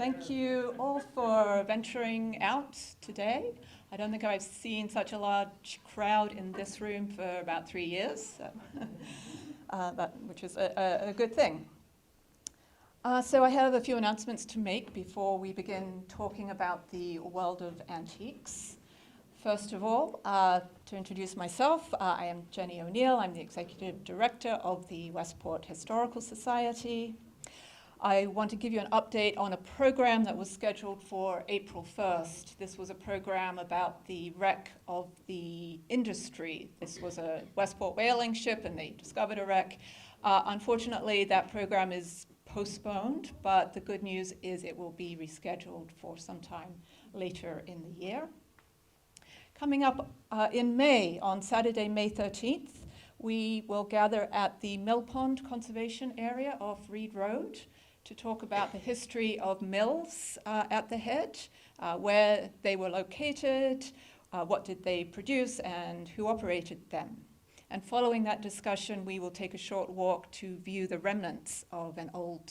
Thank you all for venturing out today. I don't think I've seen such a large crowd in this room for about 3 years, which is a good thing. So I have a few announcements to make before we begin talking about the world of antiques. First of all, to introduce myself, I am Jenny O'Neill. I'm the Executive Director of the Westport Historical Society. I want to give you an update on a program that was scheduled for April 1st. This was a program about the wreck of the industry. This was a Westport whaling ship and they discovered a wreck. Unfortunately, that program is postponed, but the good news is it will be rescheduled for some time later in the year. Coming up in May, on Saturday, May 13th, we will gather at the Mill Pond Conservation Area off Reed Road to talk about the history of mills at the head, where they were located, what did they produce, and who operated them. And following that discussion, we will take a short walk to view the remnants of an old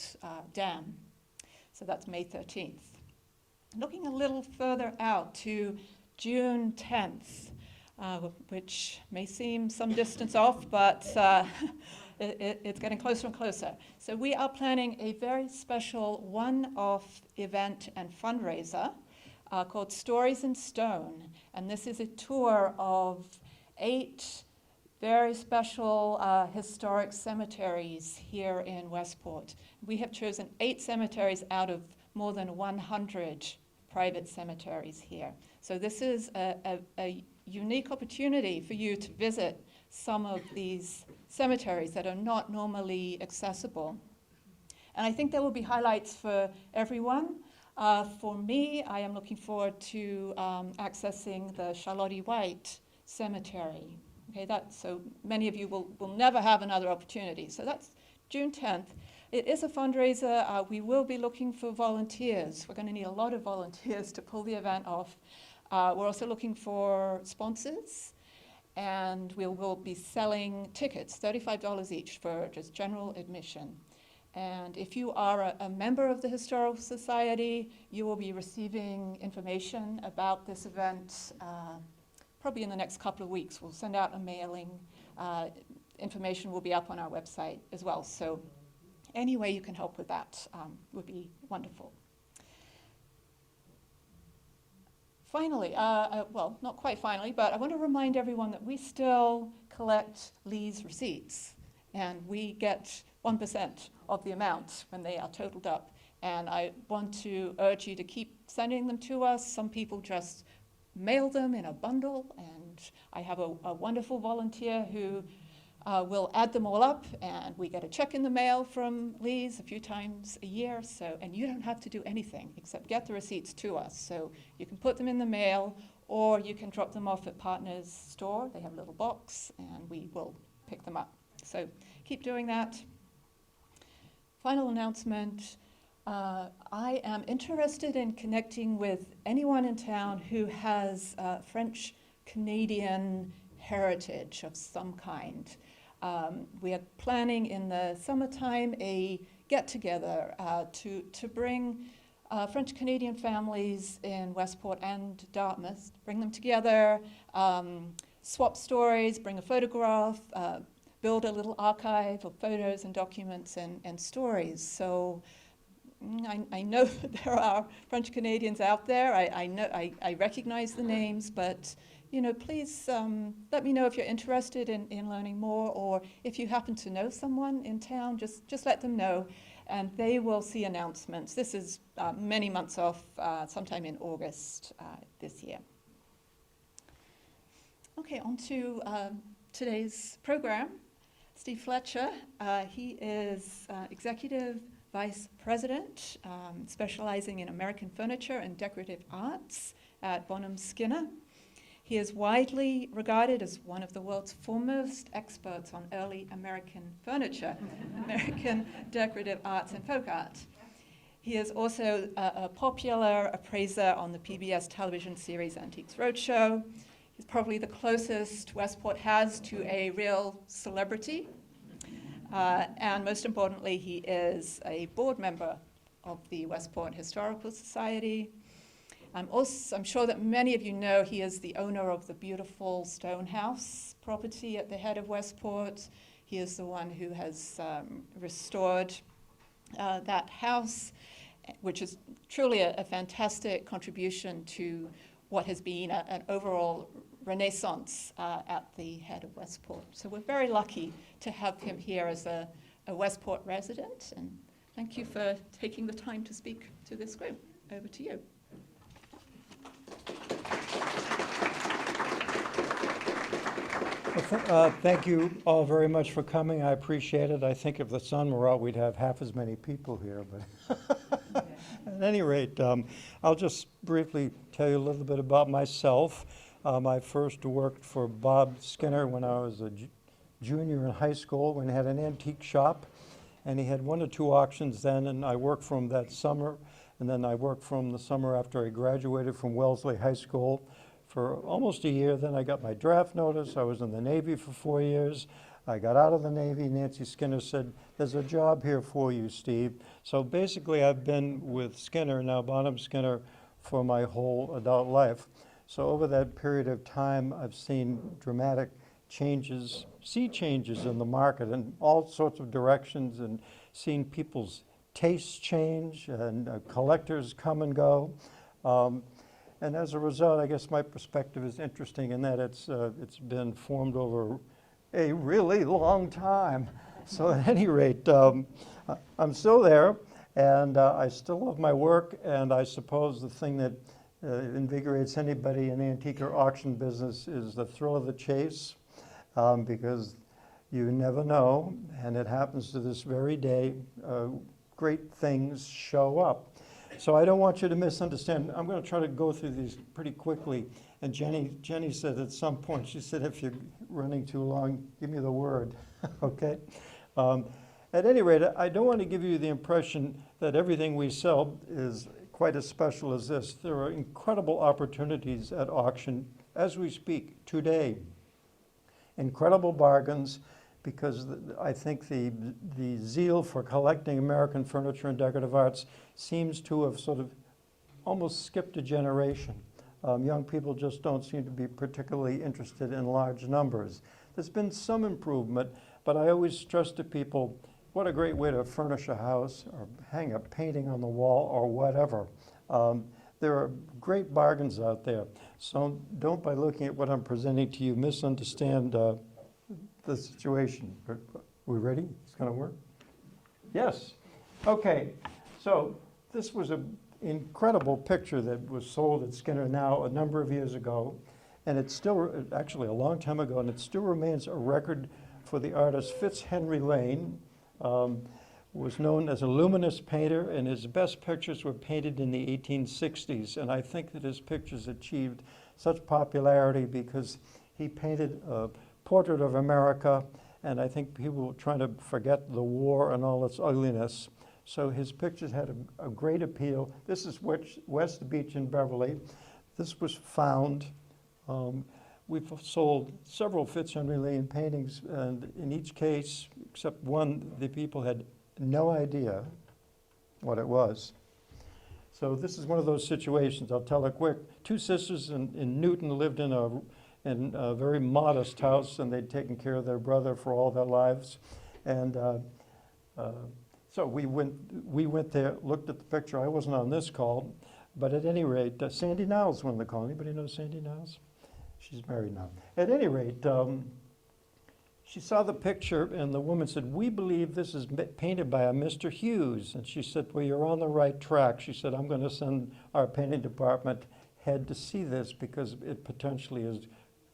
dam. So that's May 13th. Looking a little further out to June 10th, which may seem some distance off, but it's getting closer and closer. So we are planning a very special one-off event and fundraiser called Stories in Stone. And this is a tour of 8 very special historic cemeteries here in Westport. We have chosen 8 cemeteries out of more than 100 private cemeteries here. So this is a unique opportunity for you to visit some of these cemeteries that are not normally accessible. And I think there will be highlights for everyone. For me, I am looking forward to accessing the Charlotte White Cemetery. Okay, so many of you will never have another opportunity. So that's June 10th. It is a fundraiser. We will be looking for volunteers. We're going to need a lot of volunteers to pull the event off. We're also looking for sponsors, and we will be selling tickets, $35 each for just general admission. And if you are a member of the Historical Society, you will be receiving information about this event probably in the next couple of weeks. We'll send out a mailing. Information will be up on our website as well. So any way you can help with that would be wonderful. Finally, well, not quite finally, but I want to remind everyone that we still collect Lee's receipts, and we get 1% of the amount when they are totaled up. And I want to urge you to keep sending them to us. Some people just mail them in a bundle, and I have a wonderful volunteer who will add them all up, and we get a check in the mail from Lee's a few times a year. So, and you don't have to do anything except get the receipts to us. So you can put them in the mail, or you can drop them off at Partners Store. They have a little box, and we will pick them up. So keep doing that. Final announcement. I am interested in connecting with anyone in town who has French-Canadian heritage of some kind. We are planning in the summertime a get-together to bring French-Canadian families in Westport and Dartmouth, bring them together, swap stories, bring a photograph, build a little archive of photos and documents and stories. So I know that there are French Canadians out there. I recognize the names, but please let me know if you're interested in learning more, or if you happen to know someone in town, just let them know, and they will see announcements. This is many months off, sometime in August this year. Okay, on to today's program. Steve Fletcher, he is Executive Vice President, specializing in American furniture and decorative arts at Bonham Skinner. He is widely regarded as one of the world's foremost experts on early American furniture, American decorative arts and folk art. He is also a popular appraiser on the PBS television series Antiques Roadshow. He's probably the closest Westport has to a real celebrity. And most importantly, he is a board member of the Westport Historical Society. I'm sure that many of you know he is the owner of the beautiful Stonehouse property at the head of Westport. He is the one who has restored that house, which is truly a fantastic contribution to what has been an overall renaissance at the head of Westport. So we're very lucky to have him here as a Westport resident, and thank you for taking the time to speak to this group. Over to you. Well, thank you all very much for coming. I appreciate it. I think if the sun were out, we'd have half as many people here. But at any rate, I'll just briefly tell you a little bit about myself. I first worked for Bob Skinner when I was a junior in high school, when he had an antique shop. And he had 1 or 2 auctions then, and I worked for him that summer. And then I worked for him the summer after I graduated from Wellesley High School for almost a year. Then I got my draft notice. I was in the Navy for 4 years. I got out of the Navy. Nancy Skinner said, "There's a job here for you, Steve." So basically I've been with Skinner, now Bonham Skinner, for my whole adult life. So over that period of time, I've seen dramatic changes, sea changes in the market in all sorts of directions, and seen people's tastes change and collectors come and go. And as a result, I guess my perspective is interesting in that it's been formed over a really long time. So at any rate, I'm still there, and I still love my work, and I suppose the thing that invigorates anybody in the antique or auction business is the thrill of the chase, because you never know, and it happens to this very day, great things show up. So I don't want you to misunderstand. I'm going to try to go through these pretty quickly. And Jenny said at some point, she said, if you're running too long, give me the word, okay? At any rate, I don't want to give you the impression that everything we sell is quite as special as this. There are incredible opportunities at auction as we speak today. Incredible bargains, because I think the zeal for collecting American furniture and decorative arts seems to have sort of almost skipped a generation. Young people just don't seem to be particularly interested in large numbers. There's been some improvement, but I always stress to people, what a great way to furnish a house or hang a painting on the wall or whatever. There are great bargains out there. So don't, by looking at what I'm presenting to you, misunderstand the situation. Are we ready? It's going to work? Yes. Okay. So this was an incredible picture that was sold at Skinner now a number of years ago. And it's still, actually a long time ago, and it still remains a record for the artist Fitzhenry Lane. Was known as a luminous painter, and his best pictures were painted in the 1860s. And I think that his pictures achieved such popularity because he painted a portrait of America, and I think people were trying to forget the war and all its ugliness. So his pictures had a great appeal. This is West Beach in Beverly. This was found. We've sold several Fitzhenry Lane paintings, and in each case, except one, the people had no idea what it was. So this is one of those situations. I'll tell it quick. 2 sisters in Newton lived in a very modest house, and they'd taken care of their brother for all their lives. And so we went there, looked at the picture. I wasn't on this call, but at any rate, Sandy Niles won the call. Anybody know Sandy Niles? She's married now. At any rate, she saw the picture, and the woman said, "We believe this is painted by a Mr. Hughes." And she said, "Well, you're on the right track." She said, "I'm going to send our painting department head to see this because it potentially is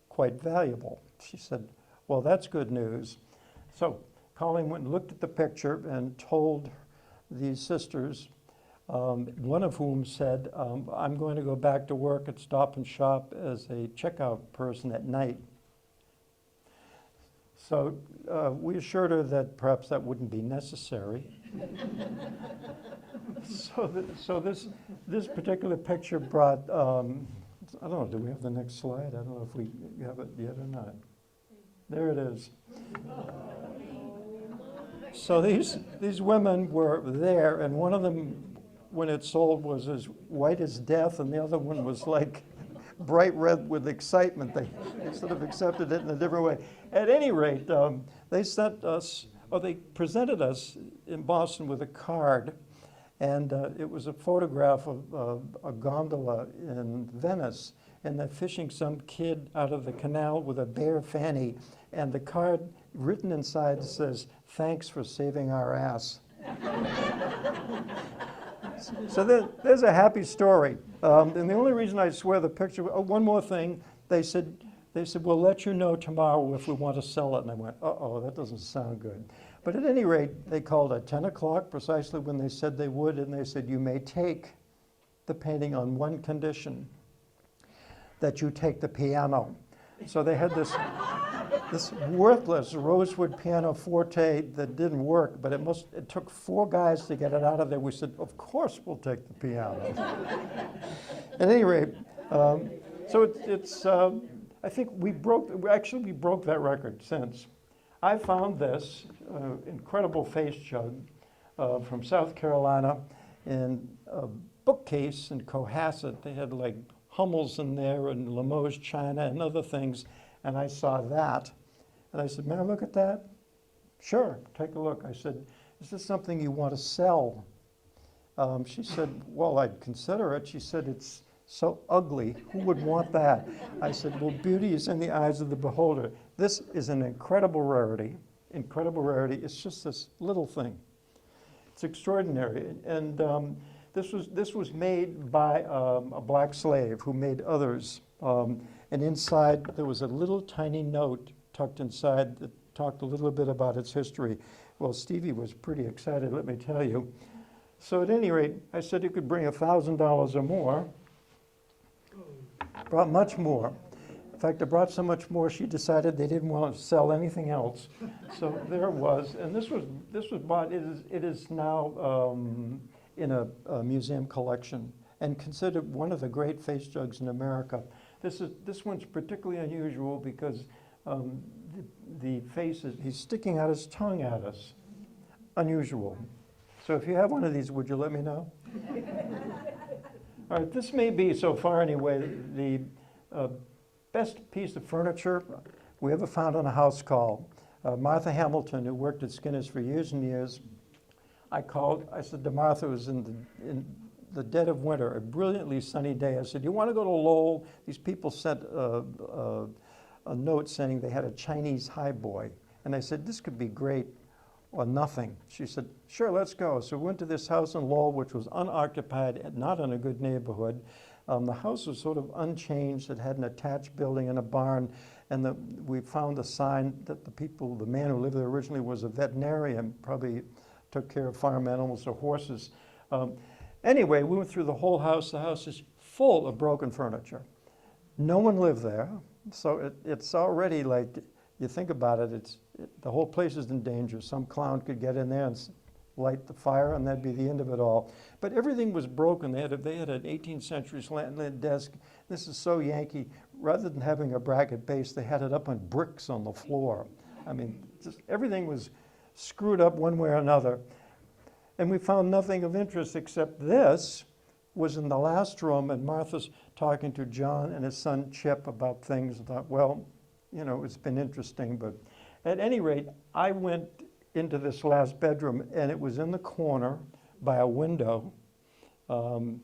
quite valuable." She said, "Well, that's good news." So Colleen went and looked at the picture and told these sisters, one of whom said, "I'm going to go back to work at Stop and Shop as a checkout person at night." So we assured her that perhaps that wouldn't be necessary. So this particular picture brought, I don't know, do we have the next slide? I don't know if we have it yet or not. There it is. So these women were there, and one of them when it sold was as white as death, and the other one was like bright red with excitement. They sort of accepted it in a different way. At any rate, they sent us, or they presented us in Boston with a card, and it was a photograph of a gondola in Venice, and they're fishing some kid out of the canal with a bare fanny, and the card written inside says, "Thanks for saving our ass." So there's a happy story. And the only reason I swear the picture, oh, one more thing, they said, we'll let you know tomorrow if we want to sell it. And I went, uh-oh, that doesn't sound good. But at any rate, they called at 10 o'clock, precisely when they said they would, and they said, you may take the painting on one condition, that you take the piano. So they had this worthless rosewood pianoforte that didn't work, but it took 4 guys to get it out of there. We said, of course we'll take the piano. At any rate, so it's I think we broke that record since. I found this incredible face jug from South Carolina in a bookcase in Cohasset. They had like Hummels in there and Limoges china and other things. And I saw that, and I said, may I look at that? Sure, take a look. I said, is this something you want to sell? She said, well, I'd consider it. She said, it's so ugly. Who would want that? I said, well, beauty is in the eyes of the beholder. This is an incredible rarity. Incredible rarity. It's just this little thing. It's extraordinary. And this was made by a black slave who made others. And inside, there was a little tiny note tucked inside that talked a little bit about its history. Well, Stevie was pretty excited, let me tell you. So at any rate, I said you could bring $1,000 or more. Brought much more. In fact, I brought so much more, she decided they didn't want to sell anything else. So there it was. And this was bought, it is now in a museum collection and considered one of the great face jugs in America. This one's particularly unusual because the face he's sticking out his tongue at us. Unusual. So if you have one of these, would you let me know? All right, this may be, so far anyway, the best piece of furniture we ever found on a house call. Martha Hamilton, who worked at Skinner's for years and years, I said to Martha, it was in the dead of winter, a brilliantly sunny day. I said, you want to go to Lowell? These people sent a note saying they had a Chinese highboy. And I said, this could be great or nothing. She said, sure, let's go. So we went to this house in Lowell, which was unoccupied and not in a good neighborhood. The house was sort of unchanged. It had an attached building and a barn. And we found a sign that the man who lived there originally was a veterinarian, probably took care of farm animals or horses. Anyway, we went through the whole house. The house is full of broken furniture. No one lived there. So it's already like, you think about it, the whole place is in danger. Some clown could get in there and light the fire, and that'd be the end of it all. But everything was broken. They had an 18th century slant desk. This is so Yankee. Rather than having a bracket base, they had it up on bricks on the floor. I mean, just everything was screwed up one way or another. And we found nothing of interest except this was in the last room, and Martha's talking to John and his son Chip about things. I thought, well, you know, it's been interesting. But at any rate, I went into this last bedroom, and it was in the corner by a window. And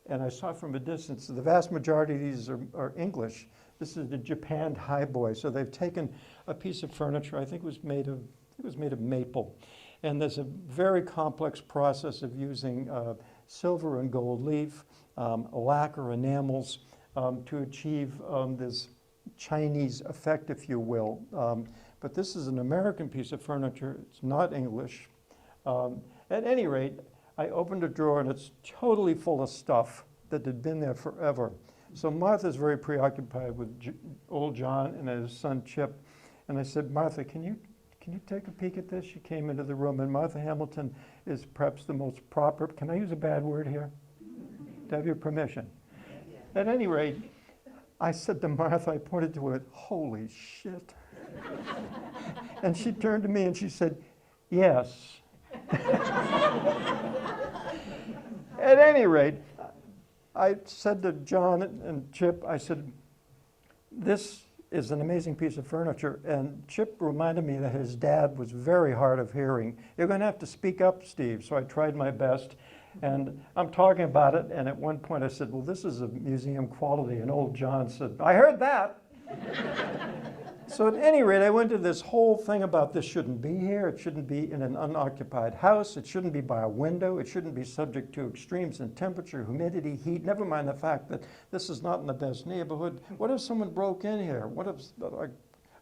I saw from a distance, the vast majority of these are English. This is the Japan highboy. So they've taken a piece of furniture, I think it was made of maple. And there's a very complex process of using silver and gold leaf, lacquer enamels to achieve this Chinese effect, if you will. But this is an American piece of furniture. It's not English. At any rate, I opened a drawer, and it's totally full of stuff that had been there forever. So Martha's very preoccupied with old John and his son Chip. And I said, Martha, can you take a peek at this? She came into the room, and Martha Hamilton is perhaps the most proper, can I use a bad word here? To have your permission. At any rate, I said to Martha, I pointed to it, holy shit. And she turned to me and she said, yes. At any rate, I said to John and Chip, I said, this is an amazing piece of furniture. And Chip reminded me that his dad was very hard of hearing. You're going to have to speak up, Steve. So I tried my best. And I'm talking about it. And at one point I said, well, this is a museum quality. And old John said, I heard that. So at any rate, I went to this whole thing about this shouldn't be here. It shouldn't be in an unoccupied house. It shouldn't be by a window. It shouldn't be subject to extremes in temperature, humidity, heat. Never mind the fact that this is not in the best neighborhood. What if someone broke in here? What if,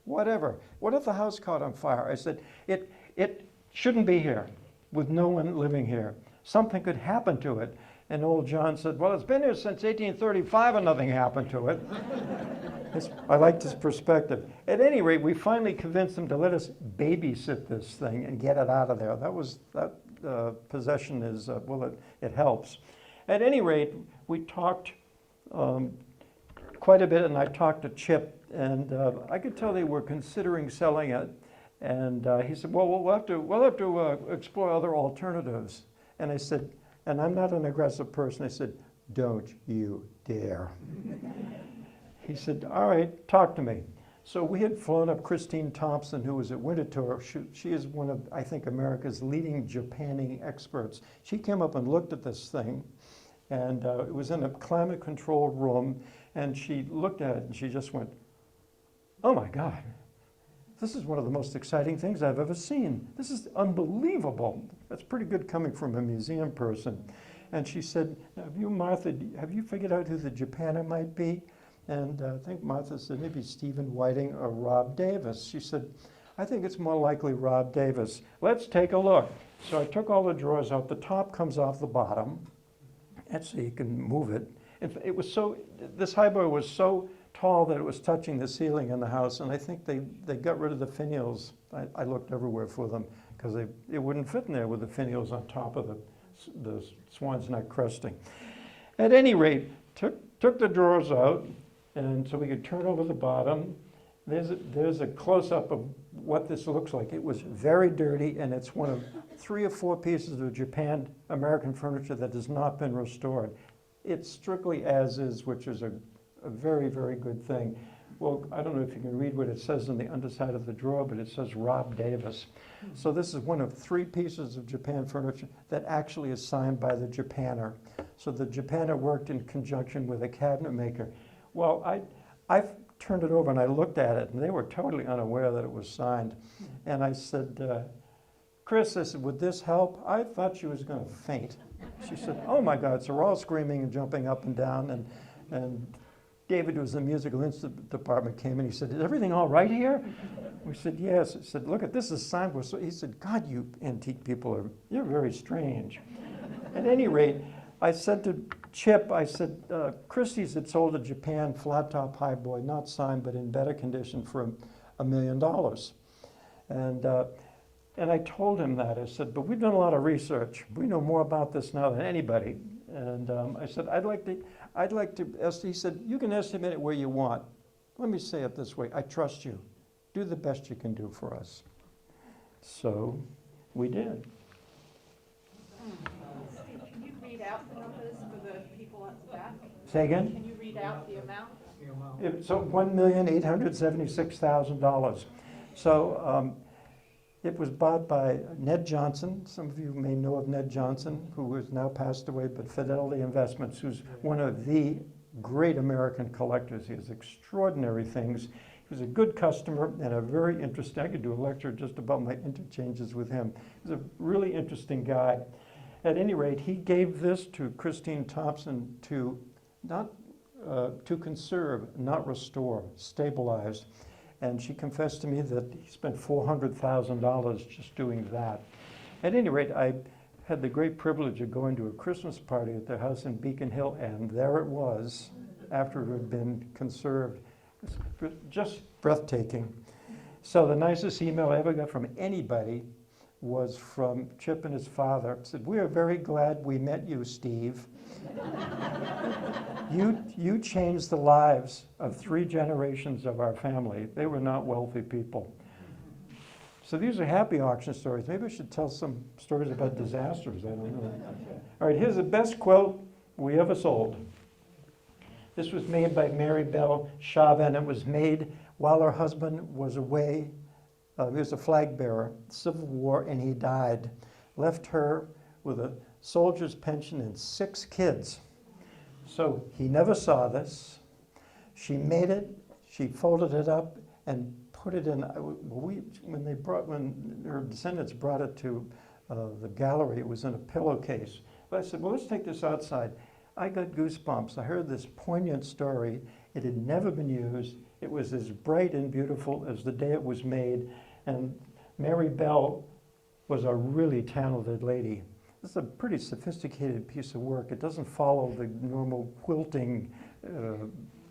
whatever. What if the house caught on fire? I said, it shouldn't be here with no one living here. Something could happen to it. And old John said, well, it's been here since 1835 and nothing happened to it. I liked his perspective. At any rate, we finally convinced him to let us babysit this thing and get it out of there. That possession is, well, it helps. At any rate, we talked quite a bit, and I talked to Chip, and I could tell they were considering selling it. And he said, well, we'll have to explore other alternatives. And I said, and I'm not an aggressive person, I said, don't you dare. He said, all right, talk to me. So we had flown up Christine Thompson, who was at Winterthur. She is one of, I think, America's leading Japanning experts. She came up and looked at this thing, and it was in a climate-controlled room, and she looked at it, and she just went, oh my God, this is one of the most exciting things I've ever seen. This is unbelievable. That's pretty good coming from a museum person. And she said, Martha, have you figured out who the Japanner might be? And I think Martha said, maybe Stephen Whiting or Rob Davis. She said, I think it's more likely Rob Davis. Let's take a look. So I took all the drawers out. The top comes off the bottom, and so you can move it. It was so, this highboy was so tall that it was touching the ceiling in the house, and I think they got rid of the finials. I looked everywhere for them, because it wouldn't fit in there with the finials on top of the swan's neck cresting. At any rate, took the drawers out, and so we could turn over the bottom. There's a close-up of what this looks like. It was very dirty, and it's one of 3 or 4 pieces of Japan American furniture that has not been restored. It's strictly as is, which is a very, very good thing. Well, I don't know if you can read what it says on the underside of the drawer, but it says Rob Davis. So this is one of 3 pieces of Japan furniture that actually is signed by the Japanner. So the Japanner worked in conjunction with a cabinet maker. Well, I turned it over and I looked at it, and they were totally unaware that it was signed. And I said, Chris, I said, would this help? I thought she was going to faint. She said, oh my God. So we're all screaming and jumping up and down, and David, who was in the musical instrument department, came in. He said, is everything all right here? We said, yes. He said, look, this is signed. He said, God, you antique people you're very strange. At any rate, I said to Chip, I said, Christie's had sold a Japan flat-top highboy, not signed, but in better condition for $1 million. And I told him that. I said, but we've done a lot of research. We know more about this now than anybody. And I said, I'd like to, he said, you can estimate it where you want. Let me say it this way, I trust you. Do the best you can do for us. So we did. Can you read out the numbers for the people at the back? Say again? Can you read out the amount? So $1,876,000. So it was bought by Ned Johnson. Some of you may know of Ned Johnson, who has now passed away, but Fidelity Investments, who's one of the great American collectors. He has extraordinary things. He was a good customer and a very interesting, I could do a lecture just about my interchanges with him. He's a really interesting guy. At any rate, he gave this to Christine Thompson to conserve, not restore, stabilize. And she confessed to me that he spent $400,000 just doing that. At any rate, I had the great privilege of going to a Christmas party at their house in Beacon Hill, and there it was, after it had been conserved. It was just breathtaking. So the nicest email I ever got from anybody was from Chip and his father. It said, we are very glad we met you, Steve. You changed the lives of 3 generations of our family. They were not wealthy people. So these are happy auction stories. Maybe I should tell some stories about disasters. I don't know. All right, here's the best quilt we ever sold. This was made by Mary Bell Chauvin. It was made while her husband was away. He was a flag bearer, Civil War, and he died. Left her with a soldier's pension and 6 kids. So he never saw this. She made it, she folded it up and put it in, when her descendants brought it to the gallery, it was in a pillowcase. But I said, well, let's take this outside. I got goosebumps. I heard this poignant story. It had never been used. It was as bright and beautiful as the day it was made. And Mary Bell was a really talented lady. This is a pretty sophisticated piece of work. It doesn't follow the normal quilting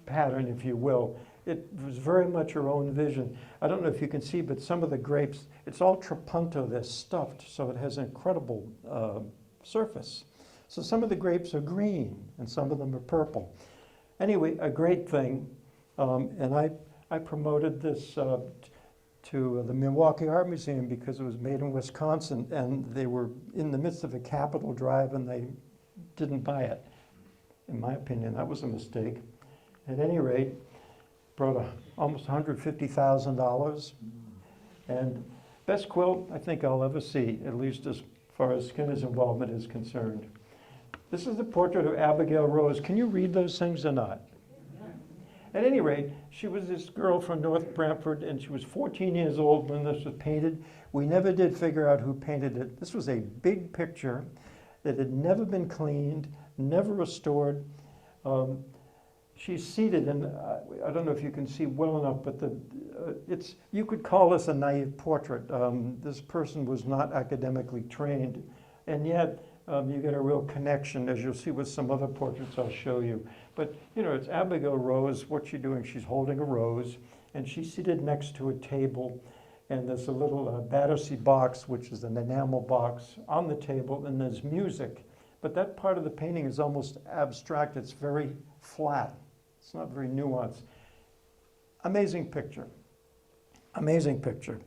pattern, if you will. It was very much her own vision. I don't know if you can see, but some of the grapes, it's all trapunto, they're stuffed, so it has an incredible surface. So some of the grapes are green, and some of them are purple. Anyway, a great thing, and I promoted this to the Milwaukee Art Museum because it was made in Wisconsin, and they were in the midst of a capital drive, and they didn't buy it. In my opinion, that was a mistake. At any rate, brought almost $150,000, and best quilt I think I'll ever see, at least as far as Skinner's involvement is concerned. This is the portrait of Abigail Rose. Can you read those things or not? At any rate, she was this girl from North Brantford, and she was 14 years old when this was painted. We never did figure out who painted it. This was a big picture that had never been cleaned, never restored. She's seated, and I don't know if you can see well enough, but you could call this a naive portrait. This person was not academically trained, and yet you get a real connection, as you'll see with some other portraits I'll show you. But, you know, it's Abigail Rose. What's she doing? She's holding a rose, and she's seated next to a table, and there's a little Battersea box, which is an enamel box, on the table, and there's music. But that part of the painting is almost abstract. It's very flat. It's not very nuanced. Amazing picture. Amazing picture.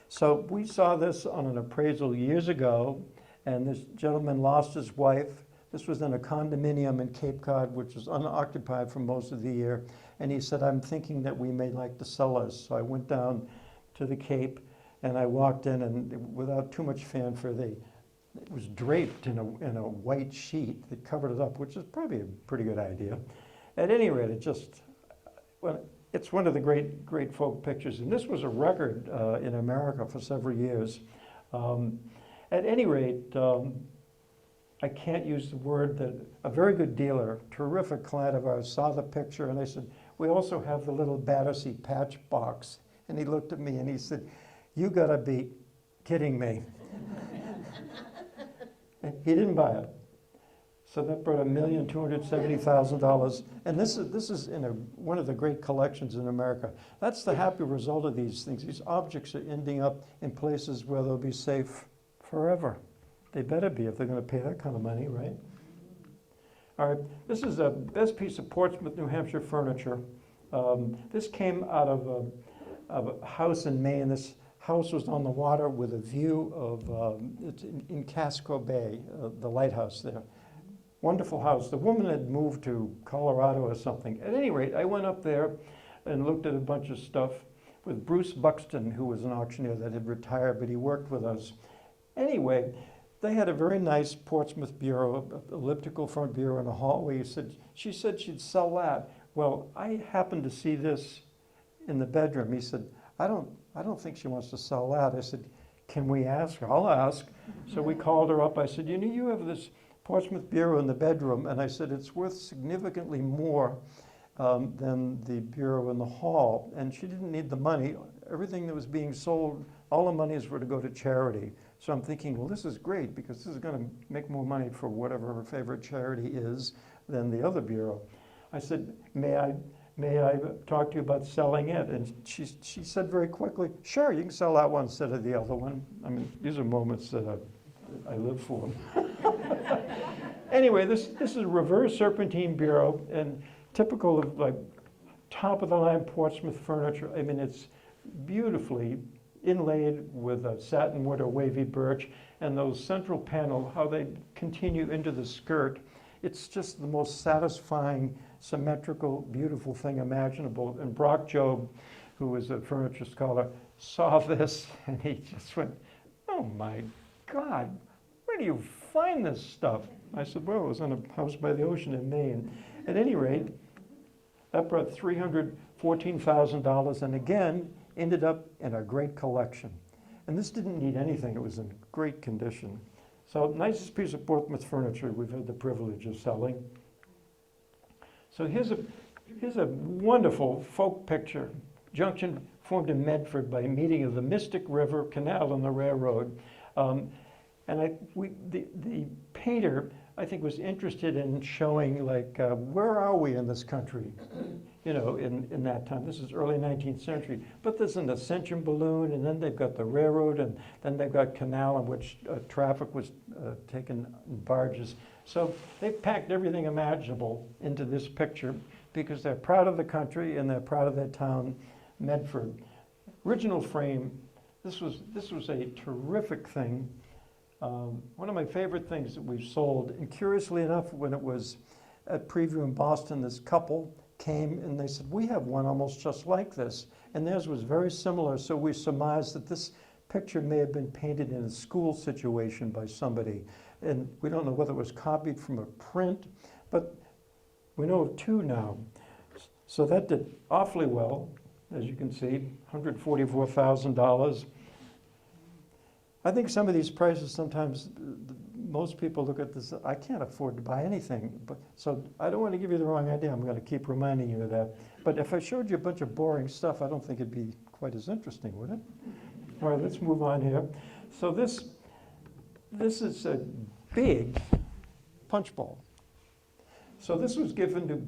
So we saw this on an appraisal years ago, and this gentleman lost his wife. This was in a condominium in Cape Cod, which was unoccupied for most of the year. And he said, I'm thinking that we may like to sell this. So I went down to the Cape, and I walked in, and without too much fanfare, it was draped in a white sheet that covered it up, which is probably a pretty good idea. At any rate, it's one of the great folk pictures, and this was a record in America for several years. At any rate, I can't use the word that a very good dealer, terrific client of ours, saw the picture, and I said, we also have the little Battersea patch box. And he looked at me and he said, you gotta be kidding me. He didn't buy it. So that brought $1,270,000. And this is in one of the great collections in America. That's the happy result of these things. These objects are ending up in places where they'll be safe forever. They better be if they're going to pay that kind of money, right? All right, this is the best piece of Portsmouth, New Hampshire furniture. This came out of a house in Maine. This house was on the water with a view of, it's in Casco Bay, the lighthouse there. Wonderful house. The woman had moved to Colorado or something. At any rate, I went up there and looked at a bunch of stuff with Bruce Buxton, who was an auctioneer that had retired, but he worked with us. Anyway, they had a very nice Portsmouth bureau, elliptical front bureau in a hallway. She said she'd sell that. Well, I happened to see this in the bedroom. He said, I don't think she wants to sell that. I said, can we ask her? I'll ask. So we called her up. I said, you know, you have this Portsmouth bureau in the bedroom, and I said it's worth significantly more than the bureau in the hall. And she didn't need the money. Everything that was being sold, all the monies were to go to charity. So I'm thinking, well, this is great because this is going to make more money for whatever her favorite charity is than the other bureau. I said, may I talk to you about selling it? And she said very quickly, sure, you can sell that one instead of the other one. I mean, these are moments that I live for. Anyway, this is a reverse serpentine bureau, and typical of like top of the line Portsmouth furniture. I mean, it's beautifully inlaid with a satin wood or wavy birch, and those central panel, how they continue into the skirt. It's just the most satisfying, symmetrical, beautiful thing imaginable. And Brock Job, who was a furniture scholar, saw this and he just went, "Oh my God, where do you find this stuff?" I said, "Well, it was in a house by the ocean in Maine." At any rate, that brought $314,000 and again ended up in a great collection. And this didn't need anything, it was in great condition. So, nicest piece of Portsmouth furniture we've had the privilege of selling. So here's a wonderful folk picture. Junction formed in Medford by a meeting of the Mystic River Canal and the railroad. And the painter, I think, was interested in showing, like, where are we in this country? You know, in that time. This is early 19th century. But there's an ascension balloon, and then they've got the railroad, and then they've got canal in which traffic was taken in barges. So they packed everything imaginable into this picture because they're proud of the country and they're proud of their town, Medford. Original frame, this was a terrific thing. One of my favorite things that we've sold, and curiously enough, when it was at Preview in Boston, this couple came and they said, "We have one almost just like this." And theirs was very similar, so we surmised that this picture may have been painted in a school situation by somebody. And we don't know whether it was copied from a print, but we know of two now. So that did awfully well, as you can see, $144,000. I think some of these prices, sometimes most people look at this, I can't afford to buy anything. But so I don't want to give you the wrong idea. I'm going to keep reminding you of that. But if I showed you a bunch of boring stuff, I don't think it'd be quite as interesting, would it? All right, let's move on here. So this is a big punch bowl. So this was given to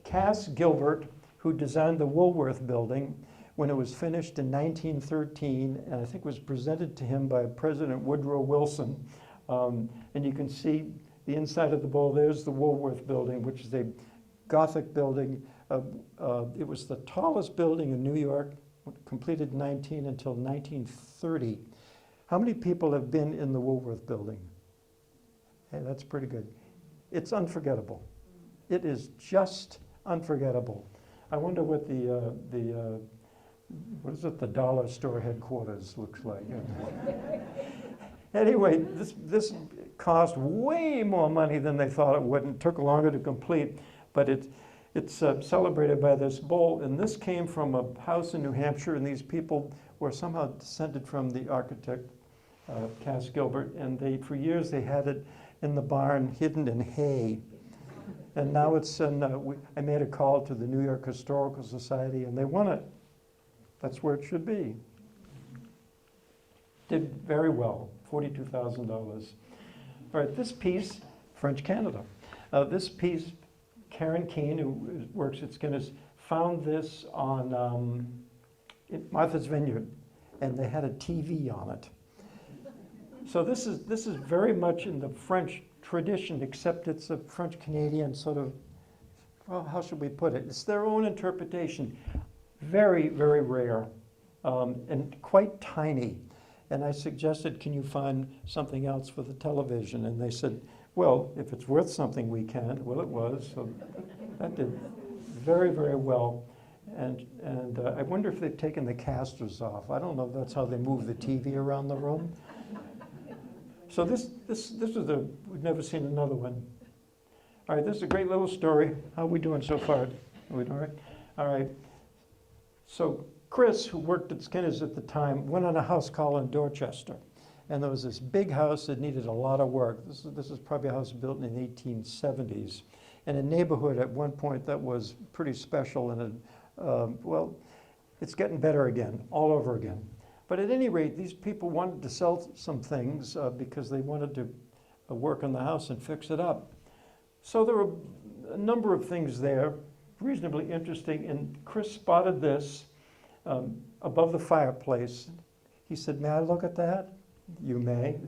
Cass Gilbert, who designed the Woolworth Building when it was finished in 1913, and I think was presented to him by President Woodrow Wilson. And you can see the inside of the bowl. There's the Woolworth Building, which is a Gothic building. It was the tallest building in New York, completed until 1930. How many people have been in the Woolworth Building? Hey, that's pretty good. It's unforgettable. It is just unforgettable. I wonder what what is it, the dollar store headquarters looks like. Anyway, this cost way more money than they thought it would and took longer to complete, but it's celebrated by this bowl. And this came from a house in New Hampshire, and these people were somehow descended from the architect, Cass Gilbert, and for years they had it in the barn hidden in hay. And now it's I made a call to the New York Historical Society, and they want it. That's where it should be. Did very well, $42,000. All right, this piece, French Canada. This piece, Karen Keene, who works at Skinner's, found this on Martha's Vineyard, and they had a TV on it. So this is very much in the French tradition, except it's a French-Canadian sort of, well, how should we put it? It's their own interpretation. Very, very rare, and quite tiny. And I suggested, can you find something else for the television? And they said, well, if it's worth something, we can. Well, it was. So that did very, very well. And I wonder if they've taken the casters off. I don't know if that's how they move the TV around the room. So this is we've never seen another one. All right, this is a great little story. How are we doing so far? Are we doing all right? All right. So Chris, who worked at Skinner's at the time, went on a house call in Dorchester. And there was this big house that needed a lot of work. This is probably a house built in the 1870s. In a neighborhood at one point that was pretty special. And well, it's getting better again, all over again. But at any rate, these people wanted to sell some things because they wanted to work on the house and fix it up. So there were a number of things there, reasonably interesting, and Chris spotted this above the fireplace. He said, "May I look at that?" "You may."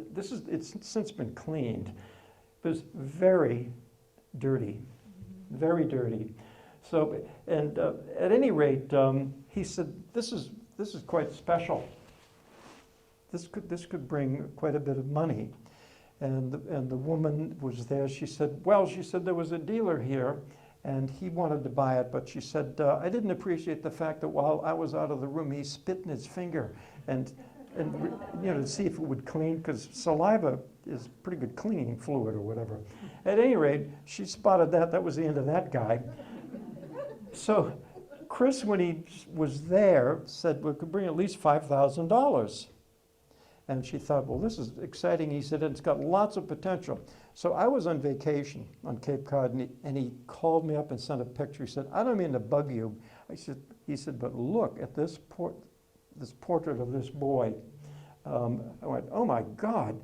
It's since been cleaned, but it's very dirty, very dirty. So, and at any rate, he said, "This is this is quite special. This could bring quite a bit of money. And the woman was there. She said, well, she said there was a dealer here, and he wanted to buy it, but she said, I didn't appreciate the fact that while I was out of the room, he spit in his finger and you know, to see if it would clean, because saliva is pretty good cleaning fluid or whatever. At any rate, she spotted that. That was the end of that guy. So Chris, when he was there, said we could bring at least $5,000. And she thought, well, this is exciting. He said, it's got lots of potential. So I was on vacation on Cape Cod, and he called me up and sent a picture. He said, I don't mean to bug you. He said, but look at this portrait of this boy. I went, oh my God.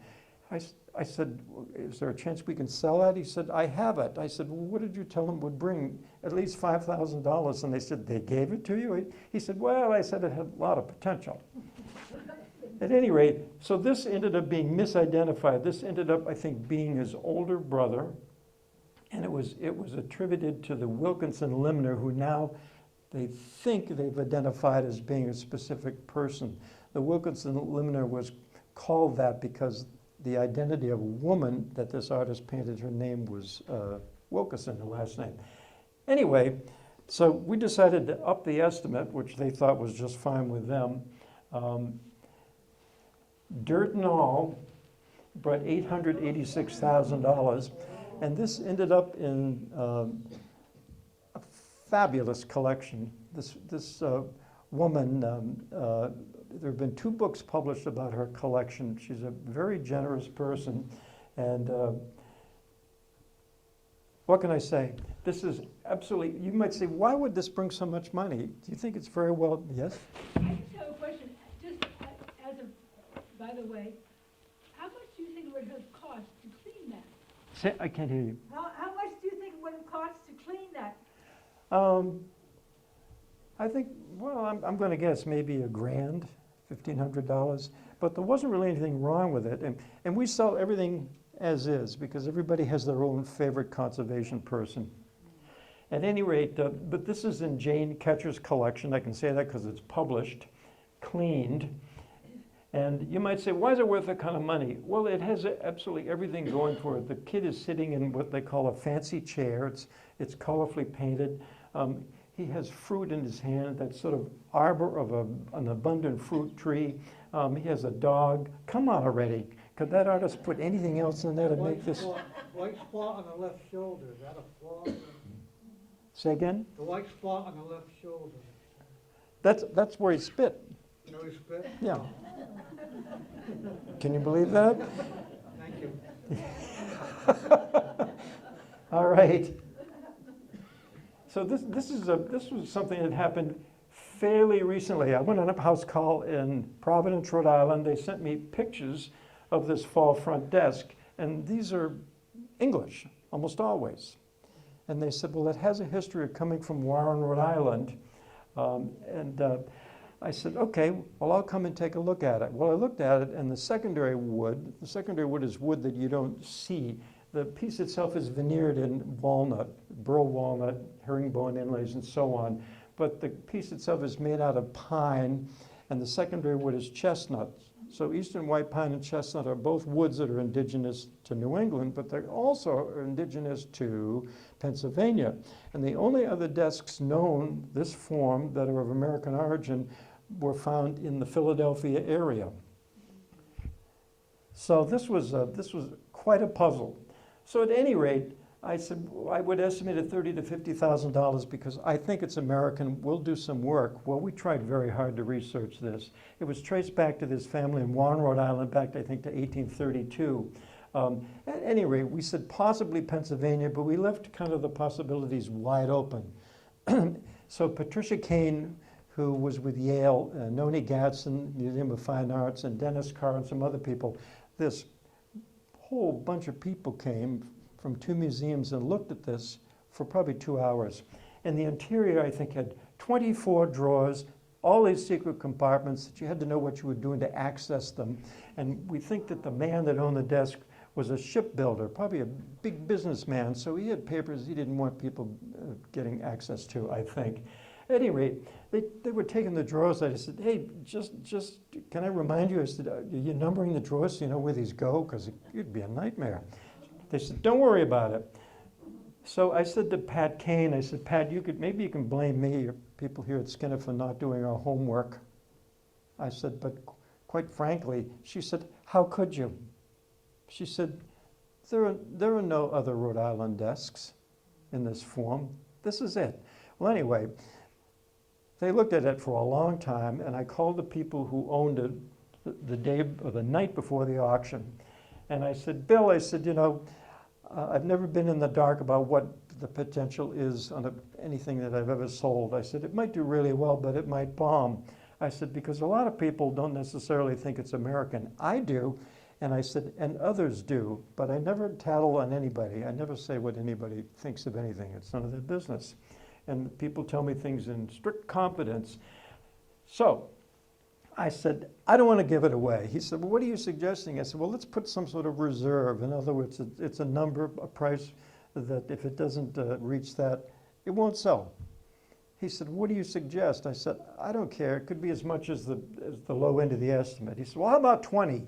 I said, is there a chance we can sell that? He said, I have it. I said, well, what did you tell him would bring? At least $5,000. And they said, they gave it to you? He said, well, I said it had a lot of potential. At any rate, so this ended up being misidentified. This ended up, I think, being his older brother. And it was attributed to the Wilkinson limner, who now they think they've identified as being a specific person. The Wilkinson limner was called that because the identity of a woman that this artist painted, her name was Wilkinson, the last name. Anyway, so we decided to up the estimate, which they thought was just fine with them. Dirt and all, brought $886,000, and this ended up in a fabulous collection. This woman, there have been 2 books published about her collection. She's a very generous person, and what can I say? This is absolutely, you might say, why would this bring so much money? Do you think it's very well, yes? I just have a question, just as a, by the way, how much do you think it would have cost to clean that? I can't hear you. How much do you think it would have cost to clean that? I think, well, I'm going to guess maybe $1,000, $1,500, but there wasn't really anything wrong with it. And we sell everything as is, because everybody has their own favorite conservation person. At any rate, but this is in Jane Ketcher's collection. I can say that because it's published, cleaned. And you might say, why is it worth that kind of money? Well, it has absolutely everything going for it. The kid is sitting in what they call a fancy chair. It's colorfully painted. He has fruit in his hand, that sort of arbor of an abundant fruit tree. He has a dog. Come on already. Could that artist put anything else in there to make this? White spot on the left shoulder, is that a flaw? Say again? The white spot on the left shoulder. That's where he spit. No spit? Yeah. Can you believe that? Thank you. All right. So this was something that happened fairly recently. I went on a house call in Providence, Rhode Island. They sent me pictures of this fall front desk, and these are English, almost always. And they said, well, it has a history of coming from Warren, Rhode Island. I said, okay, well, I'll come and take a look at it. Well, I looked at it, and the secondary wood is wood that you don't see. The piece itself is veneered in walnut, burl walnut, herringbone inlays, and so on. But the piece itself is made out of pine, and the secondary wood is chestnut. So eastern white pine and chestnut are both woods that are indigenous to New England, but they're also indigenous to Pennsylvania. And the only other desks known, this form, that are of American origin, were found in the Philadelphia area. So this was quite a puzzle. So at any rate, I said, I would estimate at $30,000 to $50,000 because I think it's American. We'll do some work. Well, we tried very hard to research this. It was traced back to this family in Warren, Rhode Island, back, I think, to 1832. At any rate, we said possibly Pennsylvania, but we left kind of the possibilities wide open. So Patricia Kane, who was with Yale, Noni Gadsden, Museum of Fine Arts, and Dennis Carr and some other people, this whole bunch of people came from 2 museums and looked at this for probably 2 hours. And the interior, I think, had 24 drawers, all these secret compartments that you had to know what you were doing to access them. And we think that the man that owned the desk was a shipbuilder, probably a big businessman, so he had papers he didn't want people getting access to, I think. At any rate, they were taking the drawers. I said, hey, just, can I remind you? I said, are you numbering the drawers so you know where these go? Because it'd be a nightmare. They said, don't worry about it. So I said to Pat Kane, I said, Pat, maybe you can blame me or people here at Skinner for not doing our homework. I said, but quite frankly, she said, how could you? She said, there are no other Rhode Island desks in this form. This is it. Well, anyway, they looked at it for a long time, and I called the people who owned it the day or the night before the auction. And I said, Bill, I said, I've never been in the dark about what the potential is on anything that I've ever sold. I said, it might do really well, but it might bomb. I said, because a lot of people don't necessarily think it's American. I do. And I said, and others do, but I never tattle on anybody. I never say what anybody thinks of anything. It's none of their business. And people tell me things in strict confidence. So I said, I don't want to give it away. He said, well, what are you suggesting? I said, well, let's put some sort of reserve. In other words, it's a number, a price that if it doesn't reach that, it won't sell. He said, what do you suggest? I said, I don't care. It could be as much as the low end of the estimate. He said, well, how about 20?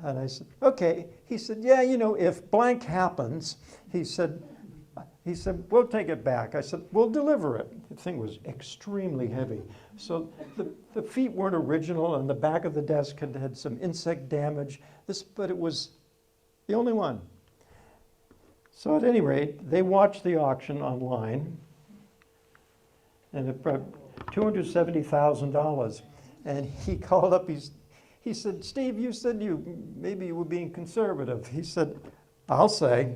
And I said, okay. He said, yeah, if blank happens, he said, we'll take it back. I said, we'll deliver it. The thing was extremely heavy. So the feet weren't original, and the back of the desk had some insect damage, but it was the only one. So at any rate, they watched the auction online, and it brought $270,000. And he called up, he said, Steve, you said maybe you were being conservative. He said, I'll say.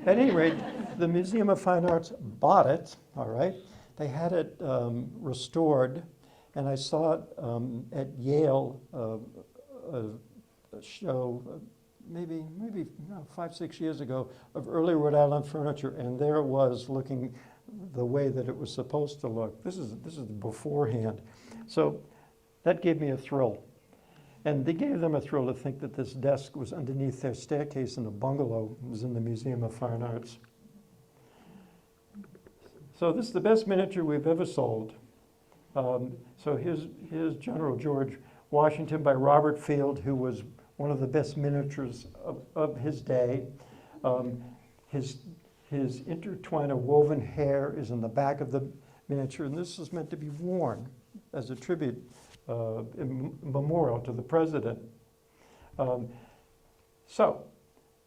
At any rate, the Museum of Fine Arts bought it, all right? They had it restored, and I saw it at Yale, a show, maybe 5, 6 years ago, of early Rhode Island furniture, and there it was looking the way that it was supposed to look. This is the beforehand. So that gave me a thrill. And they gave them a thrill to think that this desk was underneath their staircase in a bungalow. It was in the Museum of Fine Arts. So this is the best miniature we've ever sold. So here's General George Washington by Robert Field, who was one of the best miniatures of his day. His intertwined woven hair is in the back of the miniature, and this is meant to be worn as a tribute memorial to the president. So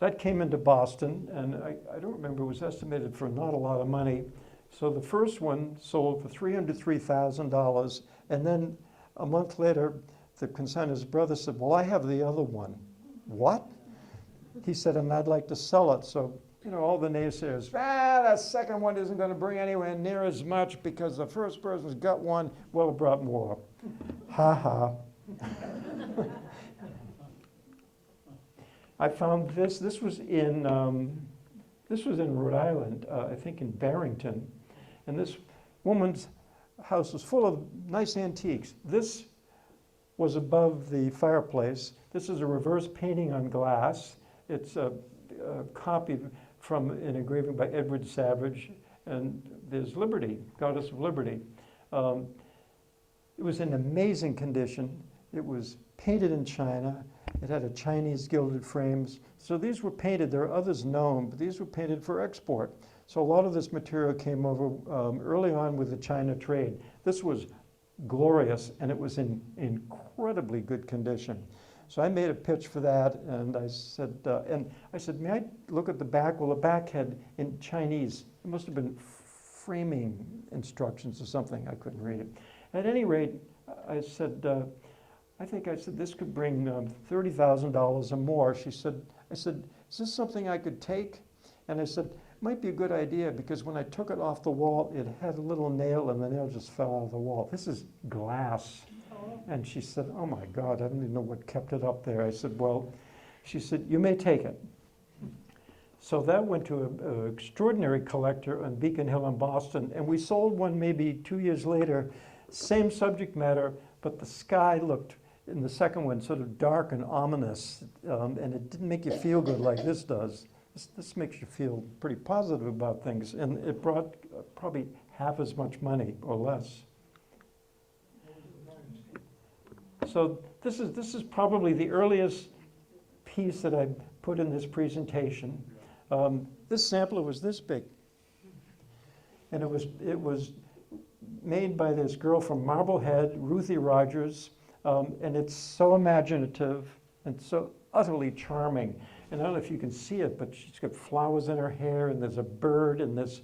that came into Boston, and I don't remember, it was estimated for not a lot of money. So the first one sold for $303,000, and then a month later, the consignor's brother said, well, I have the other one. What? He said, and I'd like to sell it. So, all the naysayers, that second one isn't going to bring anywhere near as much because the first person's got one, well, it brought more. Ha ha. I found this. This was in Rhode Island, I think in Barrington, and this woman's house was full of nice antiques. This was above the fireplace. This is a reverse painting on glass. It's a copy from an engraving by Edward Savage, and there's Liberty, Goddess of Liberty. It was in amazing condition. It was painted in China. It had a Chinese gilded frames. So these were painted. There are others known, but these were painted for export. So a lot of this material came over early on with the China trade. This was glorious, and it was in incredibly good condition. So I made a pitch for that, and I said, may I look at the back? Well, the back had in Chinese, it must have been framing instructions or something. I couldn't read it. At any rate, I said, this could bring $30,000 or more. I said, is this something I could take? And I said, might be a good idea, because when I took it off the wall, it had a little nail, and the nail just fell out of the wall. This is glass. And she said, oh my God, I don't even know what kept it up there. I said, well, she said, you may take it. So that went to an extraordinary collector on Beacon Hill in Boston, and we sold one maybe 2 years later, same subject matter, but the sky looked, in the second one, sort of dark and ominous, and it didn't make you feel good like this does. This makes you feel pretty positive about things, and it brought probably half as much money or less. So this is probably the earliest piece that I put in this presentation. This sampler was this big. And it was made by this girl from Marblehead, Ruthie Rogers, and it's so imaginative and so utterly charming. And I don't know if you can see it, but she's got flowers in her hair, and there's a bird, and this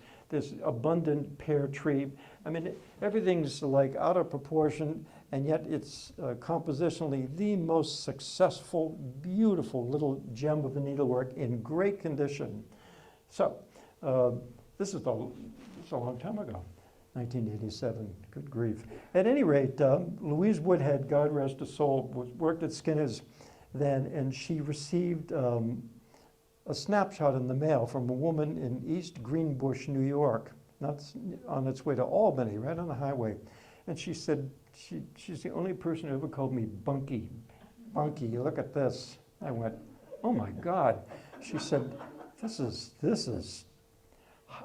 abundant pear tree. I mean, everything's like out of proportion, and yet it's compositionally the most successful, beautiful little gem of the needlework in great condition. So this is a long time ago, 1987, good grief. At any rate, Louise Woodhead, God rest her soul, worked at Skinner's then, and she received a snapshot in the mail from a woman in East Greenbush, New York. That's on its way to Albany, right on the highway. And she said, she's the only person who ever called me Bunky. Bunky, look at this. I went, oh my God. She said, this is,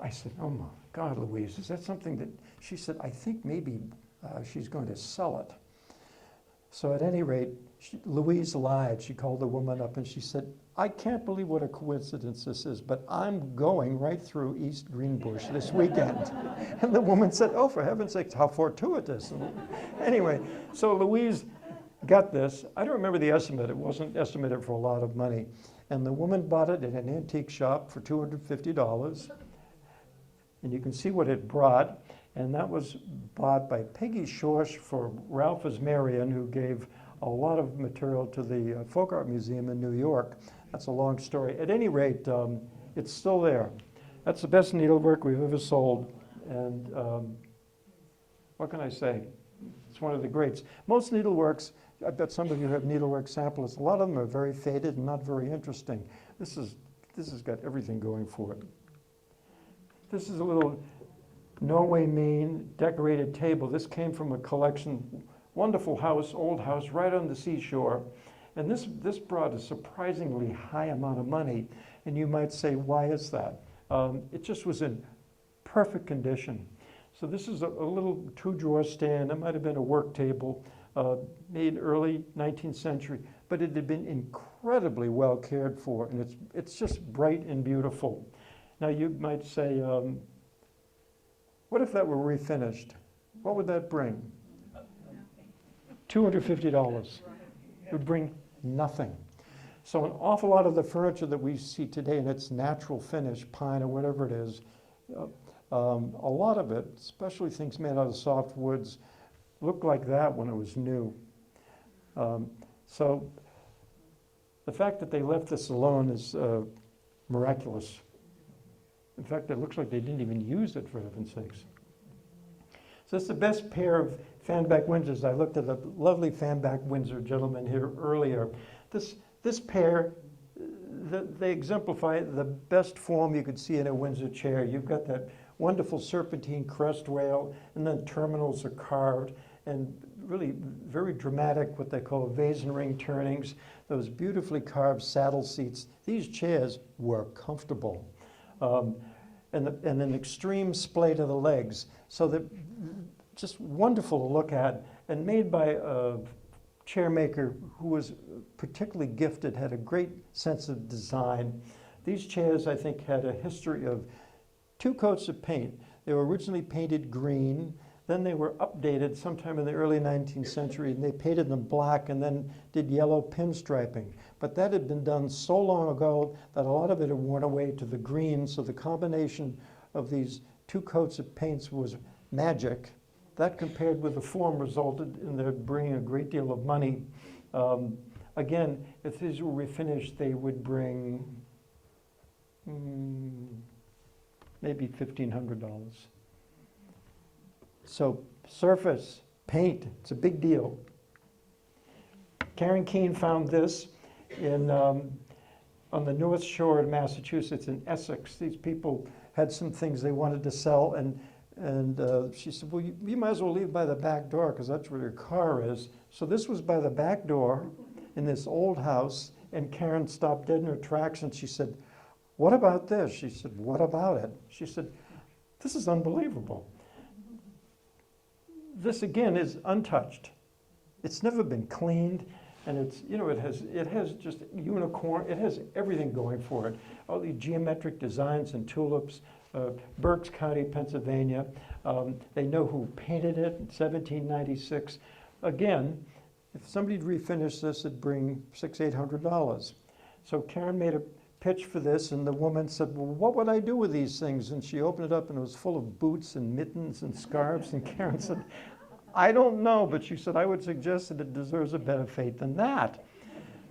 I said, oh my God, Louise, is that something that, she said, I think maybe she's going to sell it. So at any rate, Louise lied. She called the woman up and she said, I can't believe what a coincidence this is, but I'm going right through East Greenbush this weekend. And the woman said, oh, for heaven's sake, how fortuitous. And anyway, so Louise got this. I don't remember the estimate. It wasn't estimated for a lot of money. And the woman bought it at an antique shop for $250. And you can see what it brought. And that was bought by Peggy Schorsch for Ralph Asmarian, who gave a lot of material to the Folk Art Museum in New York. That's a long story. At any rate, it's still there. That's the best needlework we've ever sold. And what can I say? It's one of the greats. Most needleworks, I bet some of you have needlework samples. A lot of them are very faded and not very interesting. This has got everything going for it. This is a little Norway, Maine decorated table. This came from a collection, wonderful house, old house, right on the seashore. And this brought a surprisingly high amount of money. And you might say, why is that? It just was in perfect condition. So this is a little 2-drawer stand. It might have been a work table, made early 19th century, but it had been incredibly well cared for, and it's just bright and beautiful. Now you might say, what if that were refinished? What would that bring? $250. It would bring nothing. So an awful lot of the furniture that we see today in its natural finish, pine or whatever it is, a lot of it, especially things made out of soft woods, looked like that when it was new. So the fact that they left this alone is miraculous. In fact, it looks like they didn't even use it, for heaven's sakes. So it's the best pair of fanback Windsors. I looked at a lovely fanback Windsor gentleman here earlier. This pair, they exemplify the best form you could see in a Windsor chair. You've got that wonderful serpentine crest rail, and then terminals are carved, and really very dramatic, what they call vase and ring turnings, those beautifully carved saddle seats. These chairs were comfortable. And an extreme splay to the legs, so that just wonderful to look at, and made by a chair maker who was particularly gifted, had a great sense of design. These chairs, I think, had a history of 2 coats of paint. They were originally painted green, then they were updated sometime in the early 19th century, and they painted them black and then did yellow pinstriping. But that had been done so long ago that a lot of it had worn away to the green, so the combination of these 2 coats of paints was magic. That, compared with the form, resulted in their bringing a great deal of money. Again, if these were refinished, they would bring maybe $1,500. So surface, paint, it's a big deal. Karen Keene found this on the North Shore of Massachusetts in Essex. These people had some things they wanted to sell, and she said, well, you might as well leave by the back door, because that's where your car is. So this was by the back door in this old house, and Karen stopped dead in her tracks, and she said, what about this? She said, what about it? She said, this is unbelievable. this again is untouched. It's never been cleaned, and it's, you know, it has just unicorn, it has everything going for it. All the geometric designs and tulips, Berks County, Pennsylvania. They know who painted it in 1796. Again, if somebody'd refinish this, it'd bring $600-800. So Karen made a pitch for this, and the woman said, well, what would I do with these things? And she opened it up, and it was full of boots and mittens and scarves, and Karen said, I don't know, but she said, I would suggest that it deserves a better fate than that.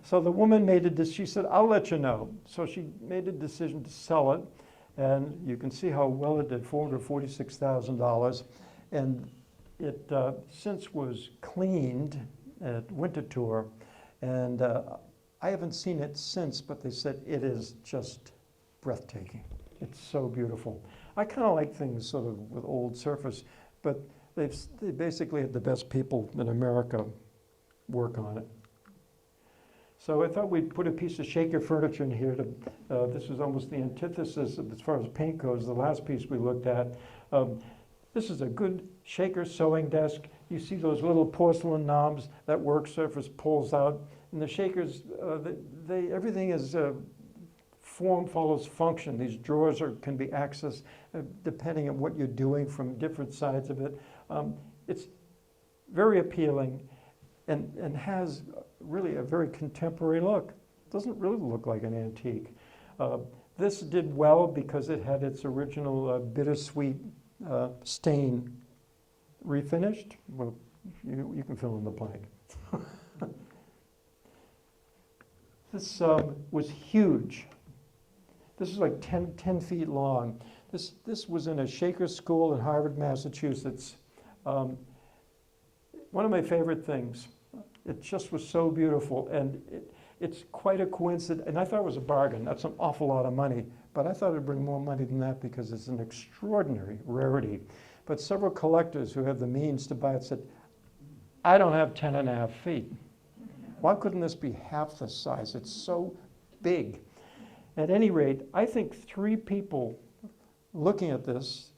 So the woman made a decision. She said, I'll let you know. So she made a decision to sell it, and you can see how well it did, $446,000. And it since was cleaned at Winterthur, and I haven't seen it since, but they said it is just breathtaking. It's so beautiful. I kind of like things sort of with old surface, but they basically had the best people in America work on it. So I thought we'd put a piece of Shaker furniture in here. This is almost the antithesis of, as far as paint goes, the last piece we looked at. This is a good Shaker sewing desk. You see those little porcelain knobs, that work surface pulls out. And the Shakers, everything is form follows function. These drawers can be accessed depending on what you're doing from different sides of it. It's very appealing and has really a very contemporary look. It doesn't really look like an antique. This did well because it had its original bittersweet stain refinished. Well, you can fill in the blank. This was huge. This is like 10 feet long. This was in a Shaker school in Harvard, Massachusetts. One of my favorite things. It just was so beautiful, and it's quite a coincidence. And I thought it was a bargain. That's an awful lot of money, but I thought it'd bring more money than that because it's an extraordinary rarity. But several collectors who have the means to buy it said, I don't have 10.5 feet. Why couldn't this be half the size? It's so big. At any rate, I think 3 people looking at this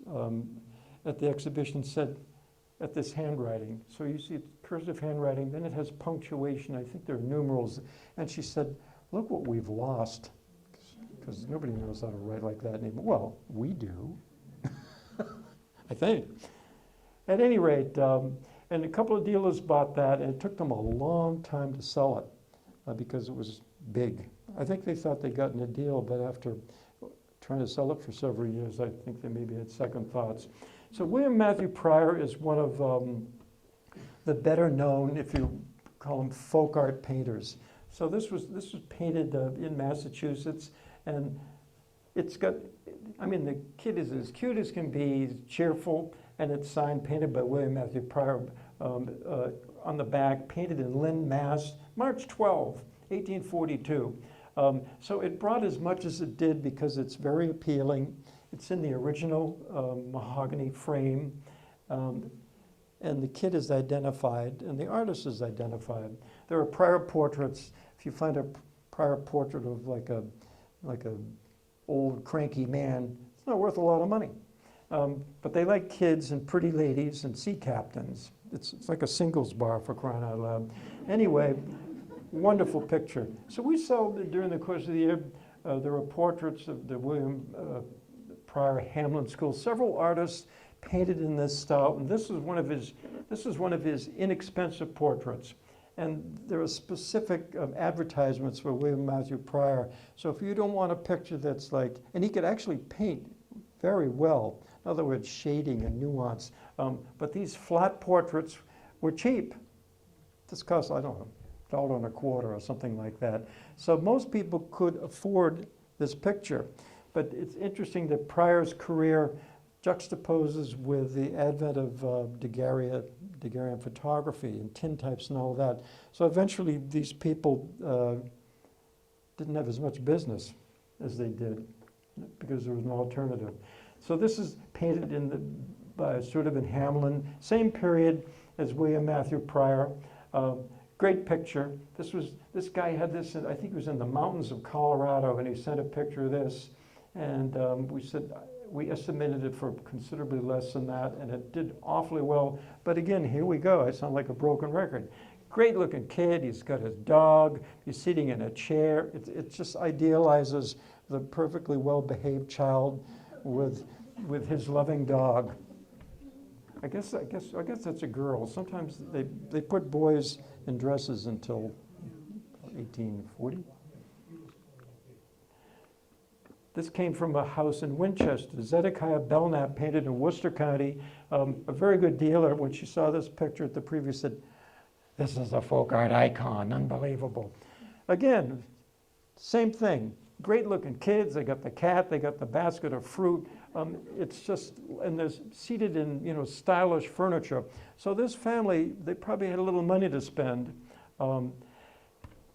at the exhibition said, at this handwriting. So you see it's cursive handwriting, then it has punctuation. I think there are numerals. And she said, look what we've lost. Because nobody knows how to write like that anymore. Well, we do, I think. At any rate, and a couple of dealers bought that, and it took them a long time to sell it because it was big. I think they thought they'd gotten a deal, but after trying to sell it for several years, I think they maybe had second thoughts. So William Matthew Prior is one of the better known, if you call them, folk art painters. So this was painted in Massachusetts, and it's got, I mean, the kid is as cute as can be, he's cheerful, and it's signed, painted by William Matthew Prior on the back, painted in Lynn, Mass, March 12, 1842. So it brought as much as it did because it's very appealing. It's in the original mahogany frame, and the kid is identified, and the artist is identified. There are Prior portraits. If you find a Prior portrait of like a old cranky man, it's not worth a lot of money. But they like kids and pretty ladies and sea captains. It's like a singles bar, for crying out loud. Anyway, wonderful picture. So we sold during the course of the year. There were portraits of the William Prior Hamlin School. Several artists painted in this style, and this is one of his inexpensive portraits. And there are specific advertisements for William Matthew Prior. So if you don't want a picture that's like, and he could actually paint very well. In other words, shading and nuance. But these flat portraits were cheap. This cost, I don't know, $1.25 or something like that. So most people could afford this picture. But it's interesting that Prior's career juxtaposes with the advent of Daguerrean photography and tintypes and all that. So eventually these people didn't have as much business as they did because there was an alternative. So this is painted by sort of in Hamlin, same period as William Matthew Prior. Great picture. This guy had this, I think it was in the mountains of Colorado, and he sent a picture of this. And we said, We estimated it for considerably less than that, and it did awfully well. But again, here we go. I sound like a broken record. Great looking kid, he's got his dog, he's sitting in a chair. It just idealizes the perfectly well-behaved child with his loving dog. I guess that's a girl. Sometimes they put boys in dresses until 1840. This came from a house in Winchester. Zedekiah Belknap painted in Worcester County. A very good dealer, when she saw this picture at the preview, said, "This is a folk art icon, unbelievable." Again, same thing. Great looking kids. They got the cat, they got the basket of fruit. It's just, and they're seated in, stylish furniture. So this family, they probably had a little money to spend.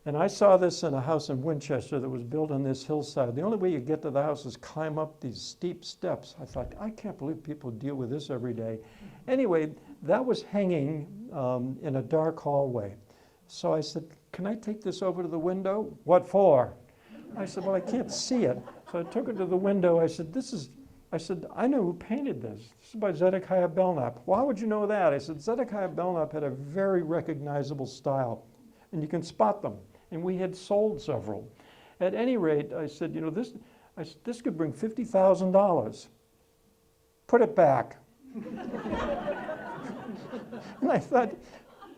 And I saw this in a house in Winchester that was built on this hillside. The only way you get to the house is climb up these steep steps. I thought, I can't believe people deal with this every day. Anyway, that was hanging in a dark hallway. So I said, "Can I take this over to the window?" "What for?" I said, "Well, I can't see it." So I took it to the window. I said, "I know who painted this. This is by Zedekiah Belknap." "Why would you know that?" I said, "Zedekiah Belknap had a very recognizable style, and you can spot them. And we had sold several." At any rate, I said, this could bring $50,000. "Put it back." And I thought,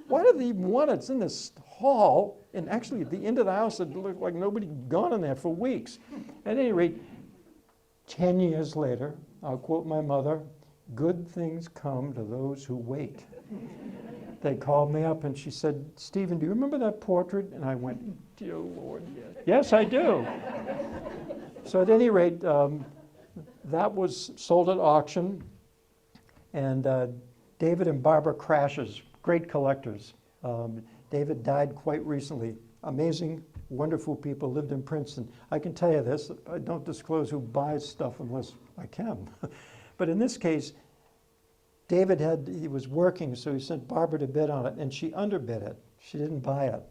why do they even want it? It's in this hall, and actually at the end of the house, it looked like nobody had gone in there for weeks. At any rate, 10 years later, I'll quote my mother, "Good things come to those who wait." They called me up and she said, "Stephen, do you remember that portrait?" And I went, "Dear Lord, yes." "Yes, I do." So at any rate, that was sold at auction. And David and Barbara Crashes, great collectors. David died quite recently. Amazing, wonderful people, lived in Princeton. I can tell you this, I don't disclose who buys stuff unless I can. But in this case, he was working, so he sent Barbara to bid on it, and she underbid it. She didn't buy it.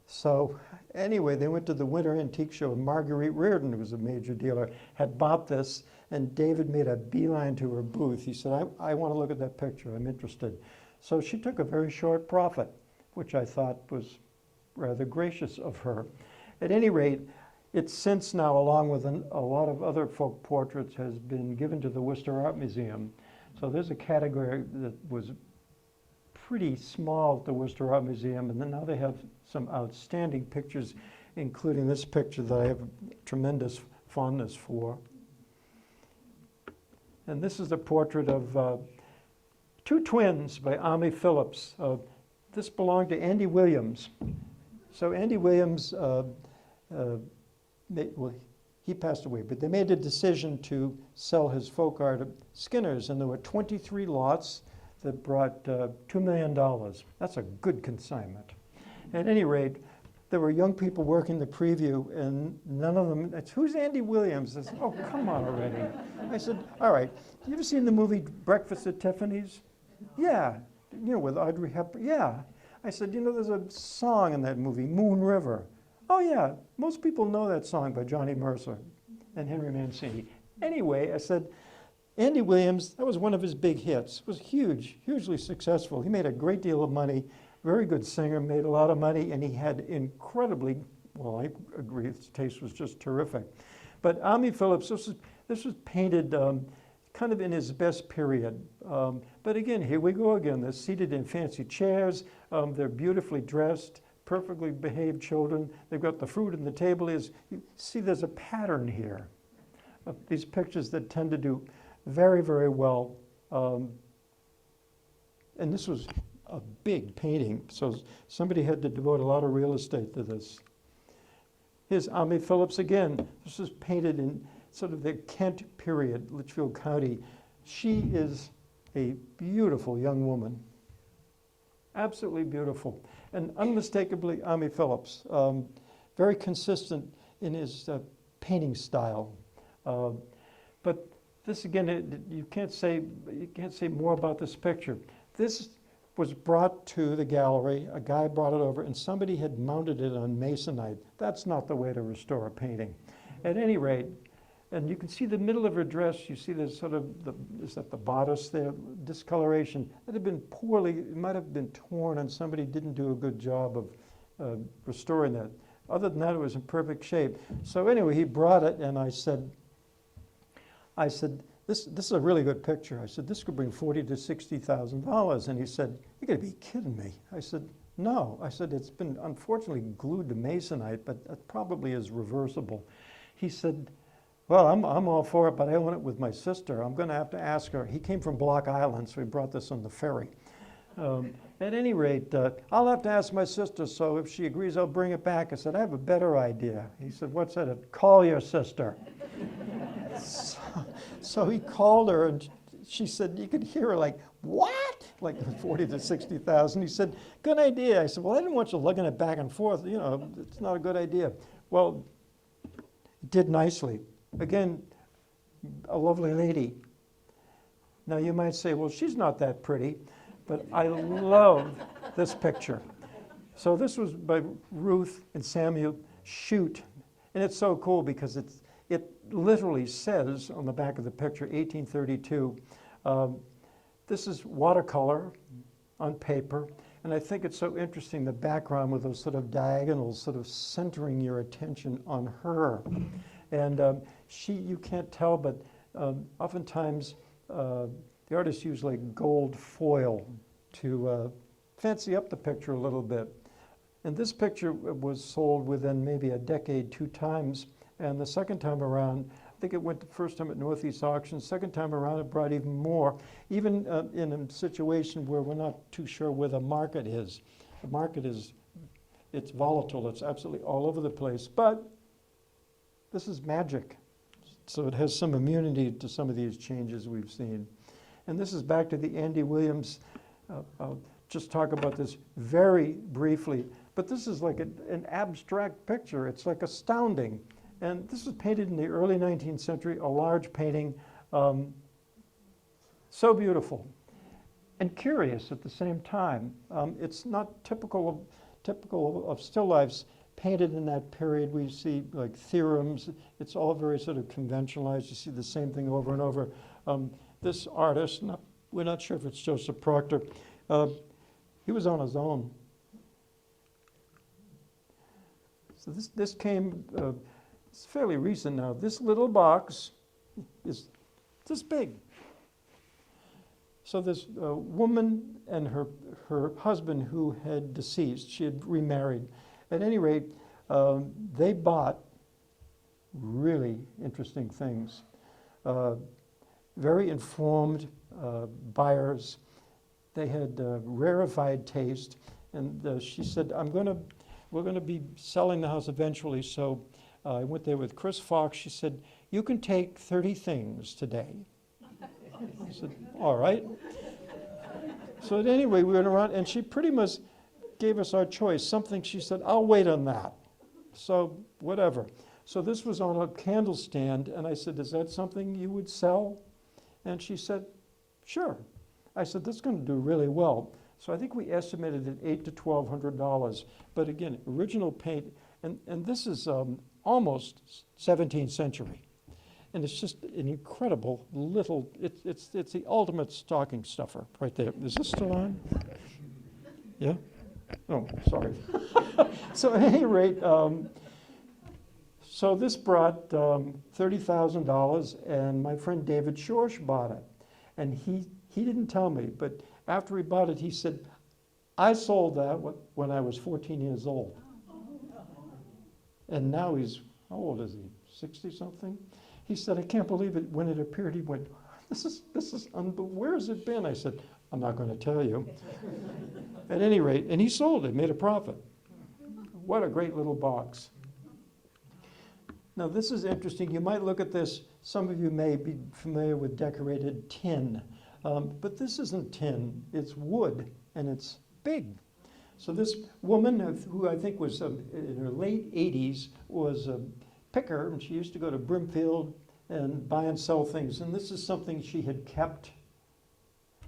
So anyway, they went to the Winter Antique Show, and Marguerite Reardon, who was a major dealer, had bought this, and David made a beeline to her booth. He said, I want to look at that picture, I'm interested. So she took a very short profit, which I thought was rather gracious of her. At any rate, it's since now, along with a lot of other folk portraits, has been given to the Worcester Art Museum. So there's a category that was pretty small at the Worcester Art Museum, and then now they have some outstanding pictures, including this picture that I have tremendous fondness for. And this is a portrait of two twins by Ami Phillips. This belonged to Andy Williams. So Andy Williams, he passed away, but they made a decision to sell his folk art at Skinner's, and there were 23 lots that brought $2 million. That's a good consignment. At any rate, there were young people working the preview, and none of them, "Who's Andy Williams?" I said, "Oh, come on already." I said, "All right, you ever seen the movie Breakfast at Tiffany's?" "Yeah." With Audrey Hepburn? "Yeah." I said, "There's a song in that movie, Moon River." "Oh, yeah, most people know that song by Johnny Mercer and Henry Mancini." Anyway, I said, Andy Williams, that was one of his big hits. It was huge, hugely successful. He made a great deal of money, very good singer, made a lot of money, and he had incredibly, well, I agree, his taste was just terrific. But Ami Phillips, this was painted kind of in his best period. But again, here we go again. They're seated in fancy chairs. They're beautifully dressed, perfectly behaved children. They've got the fruit on the table. You see there's a pattern here of these pictures that tend to do very, very well. And this was a big painting, so somebody had to devote a lot of real estate to this. Here's Ami Phillips again. This was painted in sort of the Kent period, Litchfield County. She is a beautiful young woman, absolutely beautiful, and unmistakably Ami Phillips. Very consistent in his painting style. But this again, you can't say more about this picture. This was brought to the gallery. A guy brought it over, and somebody had mounted it on masonite. That's not the way to restore a painting. At any rate, And you can see the middle of her dress, you see this sort of, is that the bodice there, discoloration. It had been poorly, it might have been torn and somebody didn't do a good job of restoring that. Other than that, it was in perfect shape. So anyway, he brought it and I said, this is a really good picture. I said, this could bring $40,000 to $60,000. And he said, you gotta be kidding me. I said, no. I said, it's been unfortunately glued to masonite, but it probably is reversible. He said, well, I'm all for it, but I own it with my sister. I'm gonna have to ask her. He came from Block Island, so he brought this on the ferry. At any rate, I'll have to ask my sister, so if she agrees, I'll bring it back. I said, I have a better idea. He said, what's that? Call your sister. So he called her, and she said, you could hear her like, what? Like 40 to 60,000. He said, good idea. I said, well, I didn't want you looking at back and forth. You know, it's not a good idea. Well, it did nicely. Again, a lovely lady. Now you might say, well, she's not that pretty, but I love this picture. So this was by Ruth and Samuel Shute, and it's so cool because it literally says on the back of the picture, 1832. This is watercolor on paper, and I think it's so interesting, the background with those sort of diagonals sort of centering your attention on her. And you can't tell, but oftentimes the artists use like gold foil to fancy up the picture a little bit. And this picture was sold within maybe a decade 2 times. And the second time around, I think it went the first time at Northeast Auction. Second time around, it brought even more, even in a situation where we're not too sure where the market is. The market it's volatile. It's absolutely all over the place. But this is magic. So it has some immunity to some of these changes we've seen. And this is back to the Andy Williams. I'll just talk about this very briefly. But this is like an abstract picture. It's like astounding. And this was painted in the early 19th century, a large painting. So beautiful and curious at the same time. It's not typical of still lifes painted in that period. We see like theorems. It's all very sort of conventionalized. You see the same thing over and over. This artist, we're not sure if it's Joseph Proctor, he was on his own. So this came, it's fairly recent now. This little box is this big. So this woman and her husband who had deceased, she had remarried. At any rate, they bought really interesting things. Very informed buyers. They had rarefied taste. And she said, we're going to be selling the house eventually. So I went there with Chris Fox. She said, you can take 30 things today. I said, all right. So at any rate, we went around, and she pretty much gave us our choice. Something she said, I'll wait on that. So whatever. So this was on a candle stand, and I said, is that something you would sell? And she said, sure. I said, this is going to do really well. So I think we estimated it $800 to $1,200. But again, original paint, and this is almost 17th century. And it's just an incredible little, it's the ultimate stocking stuffer right there. Is this still on? Yeah? Oh, sorry. So at any rate, so this brought $30,000, and my friend David Schorsch bought it. And he didn't tell me, but after he bought it, he said, I sold that when I was 14 years old. And now he's, how old is he, 60-something? He said, I can't believe it. When it appeared, he went, this is unbelievable. Where has it been? I said, I'm not going to tell you. At any rate, and he sold it, made a profit. What a great little box. Now this is interesting. You might look at this. Some of you may be familiar with decorated tin. But this isn't tin. It's wood, and it's big. So this woman, who I think was in her late 80s, was a picker, and she used to go to Brimfield and buy and sell things. And this is something she had kept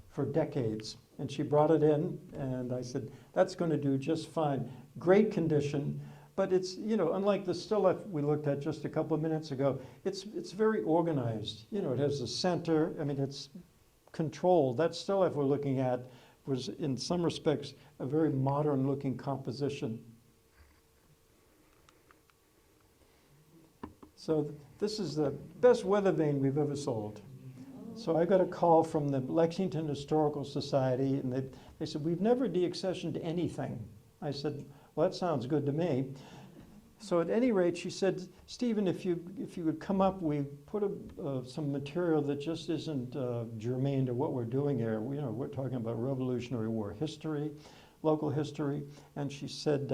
for decades. And she brought it in, and I said, that's going to do just fine. Great condition, but it's, you know, unlike the Stilla we looked at just a couple of minutes ago, it's very organized. You know, it has a center, I mean, it's controlled. That Stilla we're looking at was, in some respects, a very modern-looking composition. So this is the best weather vane we've ever sold. So I got a call from the Lexington Historical Society, and they said, we've never deaccessioned anything. I said, well, that sounds good to me. So at any rate, she said, Stephen, if you would come up, we put some material that just isn't germane to what we're doing here. We're talking about Revolutionary War history, local history. And she said,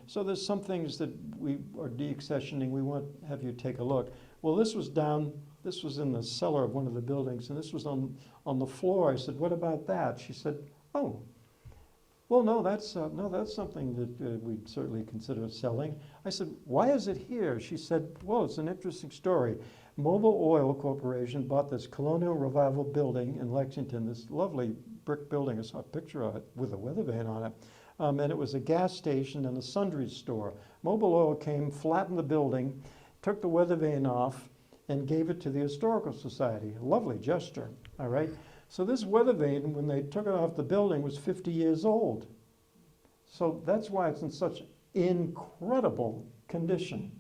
so there's some things that we are deaccessioning. We want to have you take a look. Well, this was in the cellar of one of the buildings, and this was on the floor. I said, what about that? She said, oh, well, no, that's something that we'd certainly consider selling. I said, why is it here? She said, well, it's an interesting story. Mobil Oil Corporation bought this Colonial Revival building in Lexington, this lovely brick building. I saw a picture of it with a weather vane on it. And it was a gas station and a sundries store. Mobil Oil came, flattened the building, took the weather vane off, and gave it to the Historical Society. A lovely gesture, all right? So this weather vane, when they took it off the building, was 50 years old. So that's why it's in such incredible condition.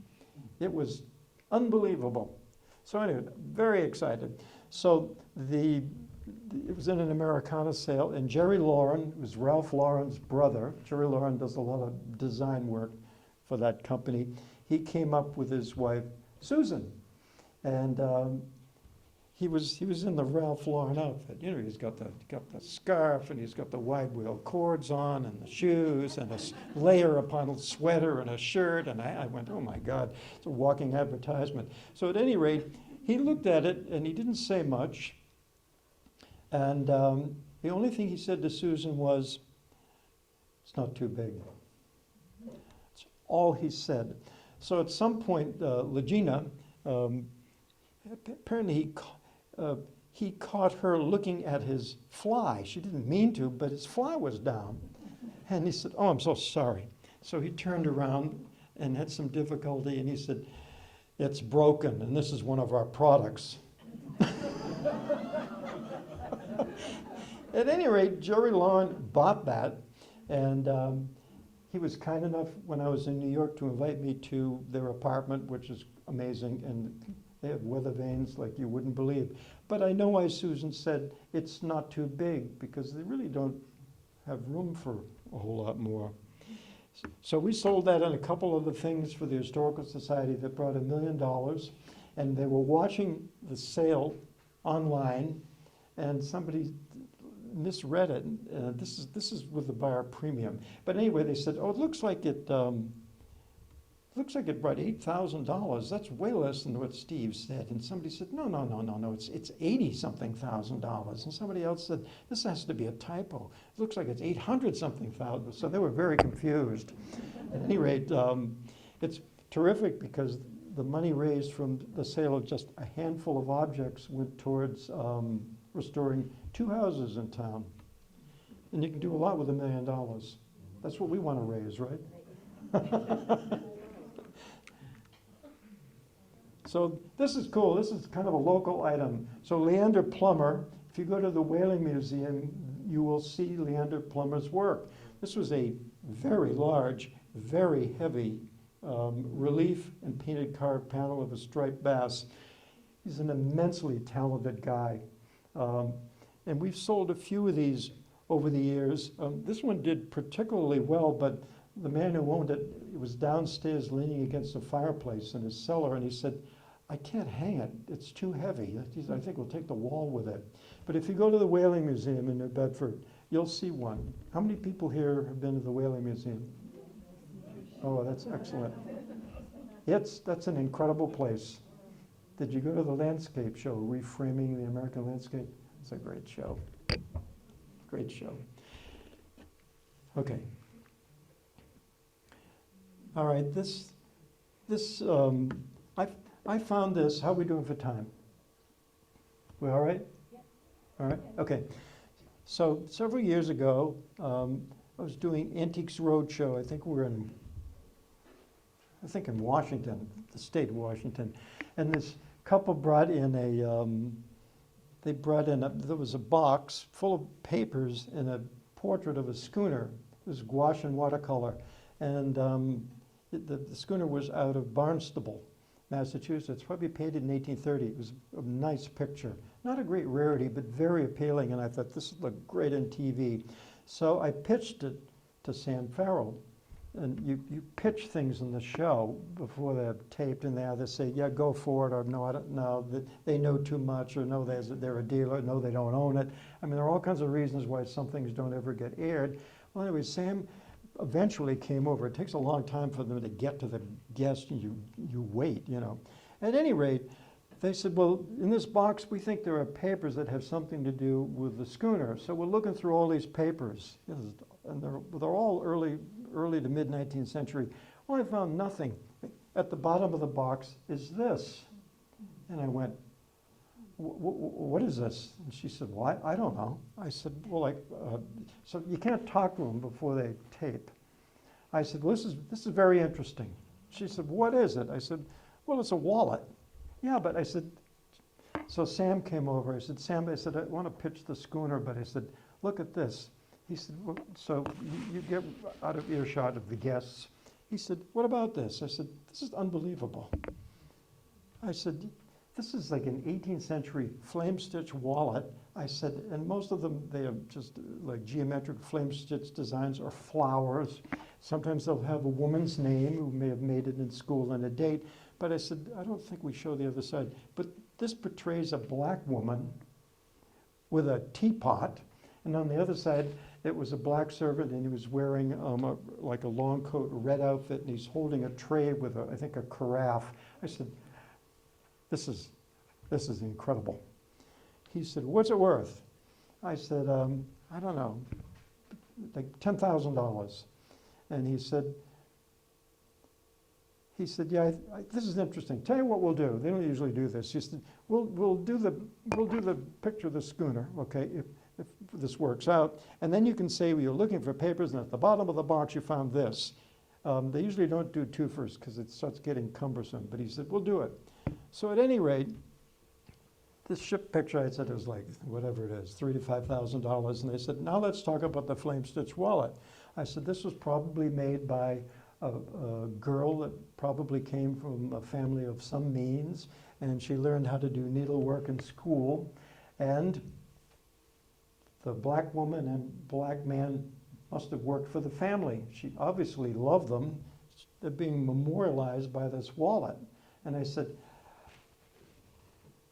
It was unbelievable. So anyway, very excited. So it was in an Americana sale, and Jerry Lauren was Ralph Lauren's brother. Jerry Lauren does a lot of design work for that company. He came up with his wife, Susan. And he was in the Ralph Lauren outfit. You know, he's got the scarf, and he's got the wide wheel cords on, and the shoes, and a layer upon a sweater and a shirt. And I went, oh my God, it's a walking advertisement. So at any rate, he looked at it, and he didn't say much. And the only thing he said to Susan was, it's not too big. That's all he said. So at some point, Legina, apparently he caught her looking at his fly. She didn't mean to, but his fly was down. And he said, oh, I'm so sorry. So he turned around and had some difficulty, and he said, it's broken, and this is one of our products. At any rate, Jerry Lauren bought that, and he was kind enough when I was in New York to invite me to their apartment, which is amazing, and they have weather vanes like you wouldn't believe. But I know why Susan said it's not too big, because they really don't have room for a whole lot more. So we sold that and a couple of the things for the Historical Society that brought $1 million, and they were watching the sale online, and somebody misread it. This is with the buyer premium. But anyway, they said, oh, it looks like it brought $8,000. That's way less than what Steve said. And somebody said, no, it's 80-something thousand dollars. And somebody else said, this has to be a typo. It looks like it's 800-something thousand. So they were very confused. At any rate, it's terrific because the money raised from the sale of just a handful of objects went towards restoring 2 houses in town. And you can do a lot with $1 million. That's what we want to raise, right? So this is cool. This is kind of a local item. So Leander Plummer, if you go to the Whaling Museum, you will see Leander Plummer's work. This was a very large, very heavy relief and painted carved panel of a striped bass. He's an immensely talented guy. And we've sold a few of these over the years. This one did particularly well, but the man who owned it was downstairs leaning against a fireplace in his cellar, and he said, I can't hang it. It's too heavy. I think we'll take the wall with it. But if you go to the Whaling Museum in New Bedford, you'll see one. How many people here have been to the Whaling Museum? Oh, that's excellent. That's an incredible place. Did you go to the landscape show, Reframing the American Landscape? It's a great show. Great show. Okay. All right, I found this. How are we doing for time? We all right? Yeah. All right, okay. So several years ago, I was doing Antiques Roadshow. I think we're in I think in Washington, the state of Washington. And this couple brought in there was a box full of papers and a portrait of a schooner. It was gouache and watercolor. And the schooner was out of Barnstable, Massachusetts, probably painted in 1830. It was a nice picture. Not a great rarity, but very appealing. And I thought, this would look great on TV. So I pitched it to Sam Farrell. And you pitch things in the show before they're taped, and they either say, yeah, go for it, or no, I don't know, that they know too much, or no, they're a dealer, no, they don't own it. I mean, there are all kinds of reasons why some things don't ever get aired. Well, anyway, Sam eventually came over. It takes a long time for them to get to the guest, and you wait, you know. At any rate, they said, well, in this box, we think there are papers that have something to do with the schooner. So we're looking through all these papers, and they're all early to mid-19th century. Well, I found nothing. At the bottom of the box is this. And I went, what is this? And she said, well, I don't know. I said, well, so you can't talk to them before they tape. I said, well, this is very interesting. She said, what is it? I said, well, it's a wallet. Yeah, but I said, so Sam came over. I said, Sam, I said, I want to pitch the schooner, but I said, look at this. He said, well, so you get out of earshot of the guests. He said, what about this? I said, this is unbelievable. I said, this is like an 18th century flame stitch wallet. I said, and most of them, they have just like geometric flame stitch designs or flowers. Sometimes they'll have a woman's name who may have made it in school and a date. But I said, I don't think we show the other side. But this portrays a black woman with a teapot. And on the other side, it was a black servant, and he was wearing like a long coat, red outfit, and he's holding a tray with, I think, a carafe. I said, this is incredible. He said, what's it worth? I said, I don't know, like $10,000. And he said, yeah, this is interesting. Tell you what we'll do. They don't usually do this. He said, we'll do the picture of the schooner, okay, if this works out. And then you can say, well, you're looking for papers, and at the bottom of the box you found this. They usually don't do twofers because it starts getting cumbersome. But he said, we'll do it. So at any rate, this ship picture, I said it was like, whatever it is, $3,000 to $5,000. And they said, now let's talk about the flame stitch wallet. I said, this was probably made by a girl that probably came from a family of some means, and she learned how to do needlework in school. And the black woman and black man must have worked for the family. She obviously loved them. They're being memorialized by this wallet. And I said,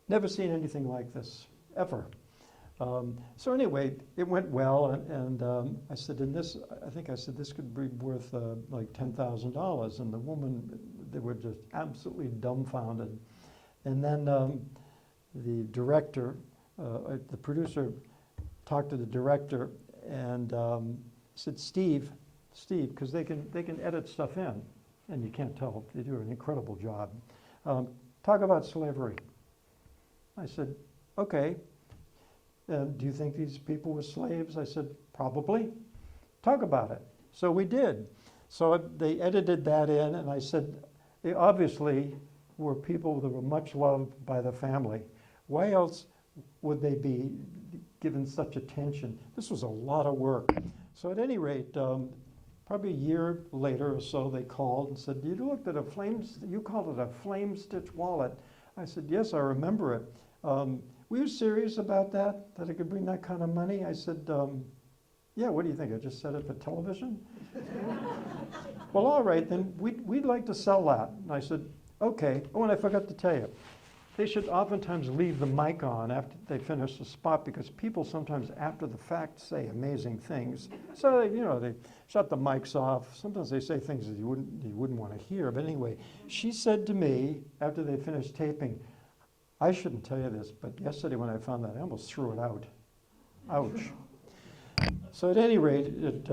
never seen anything like this, ever. So anyway, it went well, and I said, I think I said this could be worth like $10,000. And the woman, they were just absolutely dumbfounded. And then the director, the producer, talked to the director and said, Steve, because they can edit stuff in, and you can't tell, they do an incredible job. Talk about slavery. I said, okay. Do you think these people were slaves? I said, probably. Talk about it. So we did. So they edited that in, and I said, they obviously were people that were much loved by the family. Why else would they be given such attention? This was a lot of work. So at any rate, probably a year later or so, they called and said, you looked at you called it a flame stitch wallet. I said, yes, I remember it. Were you serious about that it could bring that kind of money? I said, yeah, what do you think? I just said it for television? Well, all right, then we'd like to sell that. And I said, okay. Oh, and I forgot to tell you, they should oftentimes leave the mic on after they finish the spot, because people sometimes after the fact say amazing things. So they shut the mics off. Sometimes they say things that you wouldn't want to hear. But anyway, she said to me after they finished taping, I shouldn't tell you this, but yesterday when I found that, I almost threw it out. Ouch. So at any rate, it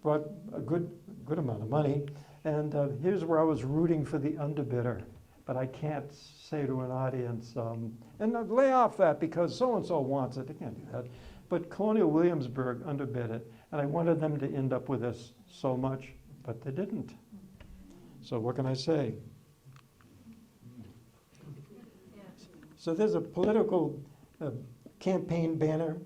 brought a good amount of money. And here's where I was rooting for the underbidder. But I can't say to an audience, and lay off that because so-and-so wants it. They can't do that. But Colonial Williamsburg underbid it. And I wanted them to end up with this so much, but they didn't. So what can I say? So there's a political campaign banner,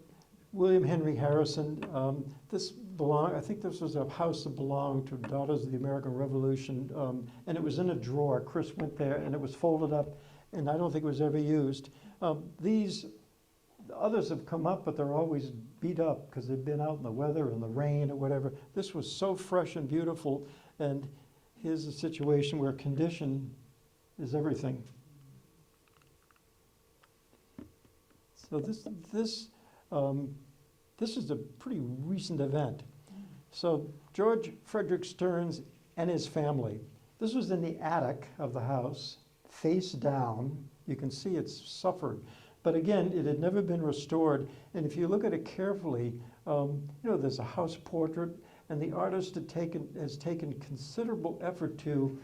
William Henry Harrison. I think this was a house that belonged to Daughters of the American Revolution, and it was in a drawer. Chris went there, and it was folded up, and I don't think it was ever used. These others have come up, but they're always beat up because they've been out in the weather and the rain or whatever. This was so fresh and beautiful, and here's a situation where condition is everything. So this is a pretty recent event. So George Frederick Stearns and his family. This was in the attic of the house, face down. You can see it's suffered. But again, it had never been restored. And if you look at it carefully, there's a house portrait, and the artist has taken considerable effort to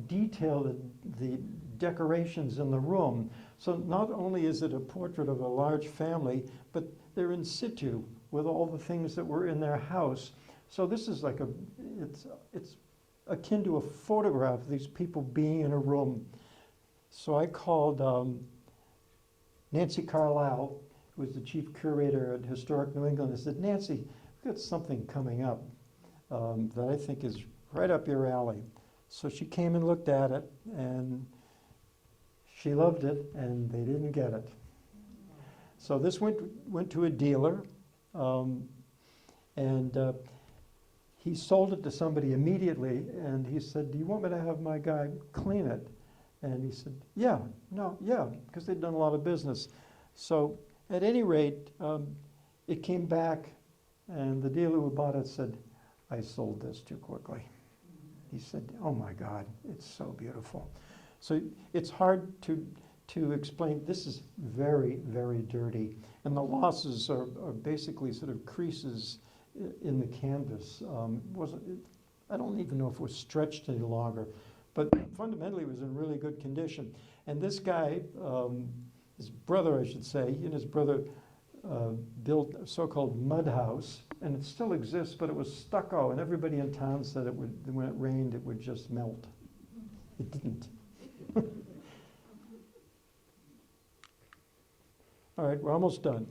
detail the decorations in the room. So not only is it a portrait of a large family, but they're in situ with all the things that were in their house. So this is like it's akin to a photograph of these people being in a room. So I called Nancy Carlisle, who was the chief curator at Historic New England. I said, Nancy, we've got something coming up that I think is right up your alley. So she came and looked at it, and she loved it, and they didn't get it. So this went to a dealer, and he sold it to somebody immediately, and he said, do you want me to have my guy clean it? And he said, yeah, because they'd done a lot of business. So at any rate, it came back, and the dealer who bought it said, I sold this too quickly. He said, oh my God, it's so beautiful. So it's hard to explain. This is very, very dirty. And the losses are basically sort of creases in the canvas. I don't even know if it was stretched any longer. But fundamentally, it was in really good condition. And this guy, his brother, I should say, he and his brother built a so-called mud house. And it still exists, but it was stucco. And everybody in town said when it rained, it would just melt. It didn't. All right, we're almost done.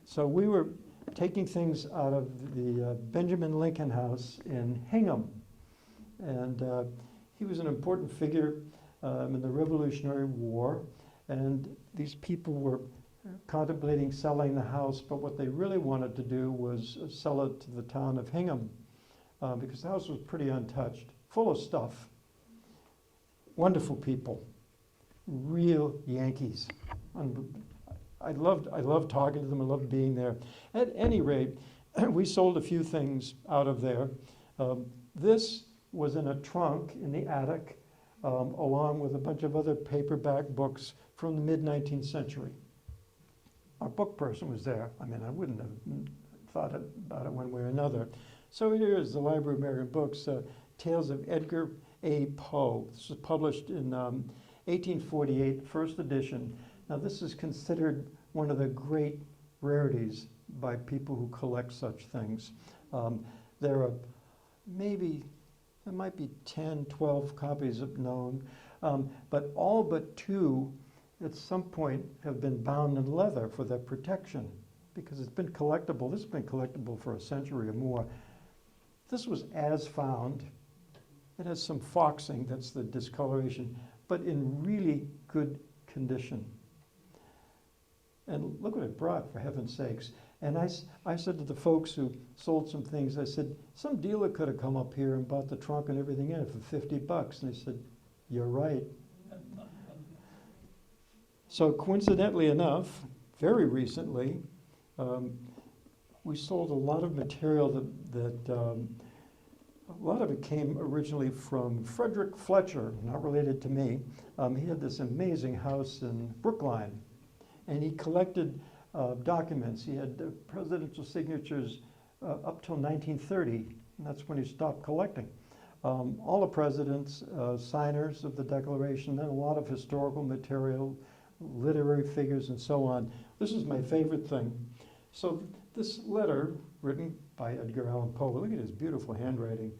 So we were taking things out of the Benjamin Lincoln House in Hingham. And he was an important figure in the Revolutionary War. And these people were contemplating selling the house, but what they really wanted to do was sell it to the town of Hingham because the house was pretty untouched, full of stuff. Wonderful people, real Yankees. I loved talking to them. I loved being there. At any rate, we sold a few things out of there. This was in a trunk in the attic, along with a bunch of other paperback books from the mid-19th century. Our book person was there. I mean, I wouldn't have thought about it one way or another. So here is the Library of American Books, Tales of Edgar A. Poe. This was published in 1848, first edition. Now, this is considered one of the great rarities by people who collect such things. There are there might be 10, 12 copies of known, but all but 2 at some point have been bound in leather for their protection because it's been collectible. This has been collectible for a century or more. This was as found. It has some foxing, that's the discoloration, but in really good condition. And look what it brought, for heaven's sakes. And I said to the folks who sold some things, I said, some dealer could have come up here and bought the trunk and everything in it for $50. And they said, you're right. So coincidentally enough, very recently, we sold a lot of material that a lot of it came originally from Frederick Fletcher, not related to me. He had this amazing house in Brookline, and he collected documents. He had presidential signatures up till 1930, and that's when he stopped collecting. All the presidents, signers of the Declaration, then a lot of historical material, literary figures, and so on. This is my favorite thing. So this letter, written by Edgar Allan Poe, look at his beautiful handwriting.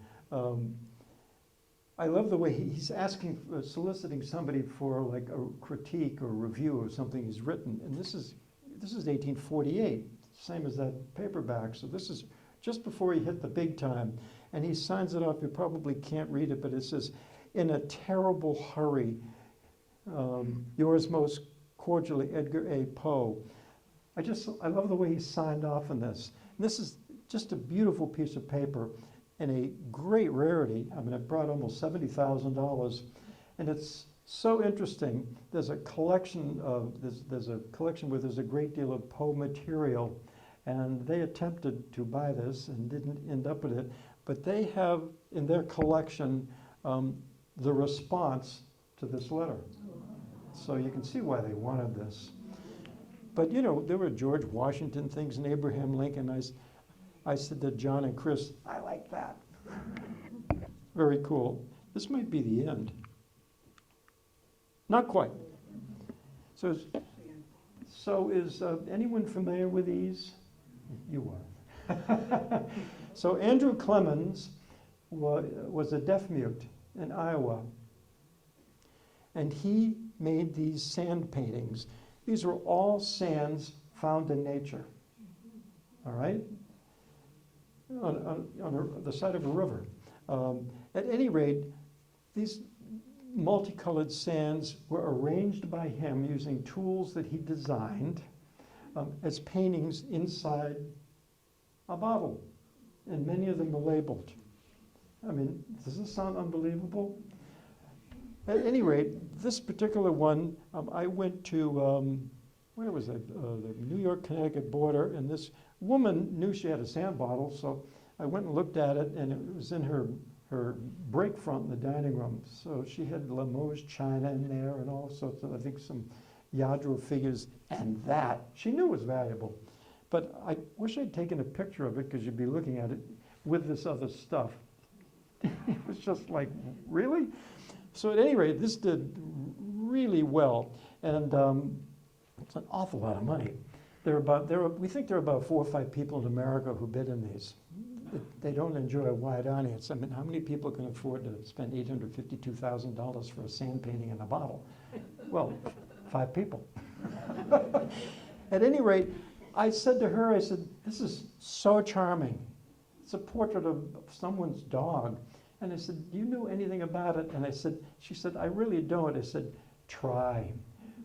I love the way he's asking, soliciting somebody for like a critique or review of something he's written. And this is 1848, same as that paperback. So this is just before he hit the big time. And he signs it off. You probably can't read it, but it says, "In a terrible hurry, yours most cordially, Edgar A. Poe." I love the way he signed off on this. And this is just a beautiful piece of paper and a great rarity. I mean, it brought almost $70,000, and it's so interesting. There's a collection where there's a great deal of Poe material, and they attempted to buy this and didn't end up with it. But they have in their collection the response to this letter, so you can see why they wanted this. But you know, there were George Washington things and Abraham Lincoln. I said to John and Chris, "I like that." Very cool. This might be the end. Not quite. So is anyone familiar with these? You are. So Andrew Clemens was a deaf mute in Iowa, and he made these sand paintings. These were all sands found in nature. All right? On the side of a river. At any rate, these multicolored sands were arranged by him using tools that he designed as paintings inside a bottle. And many of them are labeled. I mean, does this sound unbelievable? At any rate, this particular one, I went to, where was it? The New York-Connecticut border, and this woman knew she had a sand bottle, so I went and looked at it, and it was in her break front in the dining room. So she had Limoges china in there and all sorts of, I think, some Lladró figures, and that she knew was valuable. But I wish I'd taken a picture of it, because you'd be looking at it with this other stuff. It was just like, really? So at any rate, this did really well, and it's an awful lot of money. We think there are about 4 or 5 people in America who bid in these. They don't enjoy a wide audience. I mean, how many people can afford to spend $852,000 for a sand painting in a bottle? Well, 5 people. At any rate, I said to her, I said, "This is so charming. It's a portrait of someone's dog." And I said, "Do you know anything about it?" And she said, "I really don't." I said, "Try."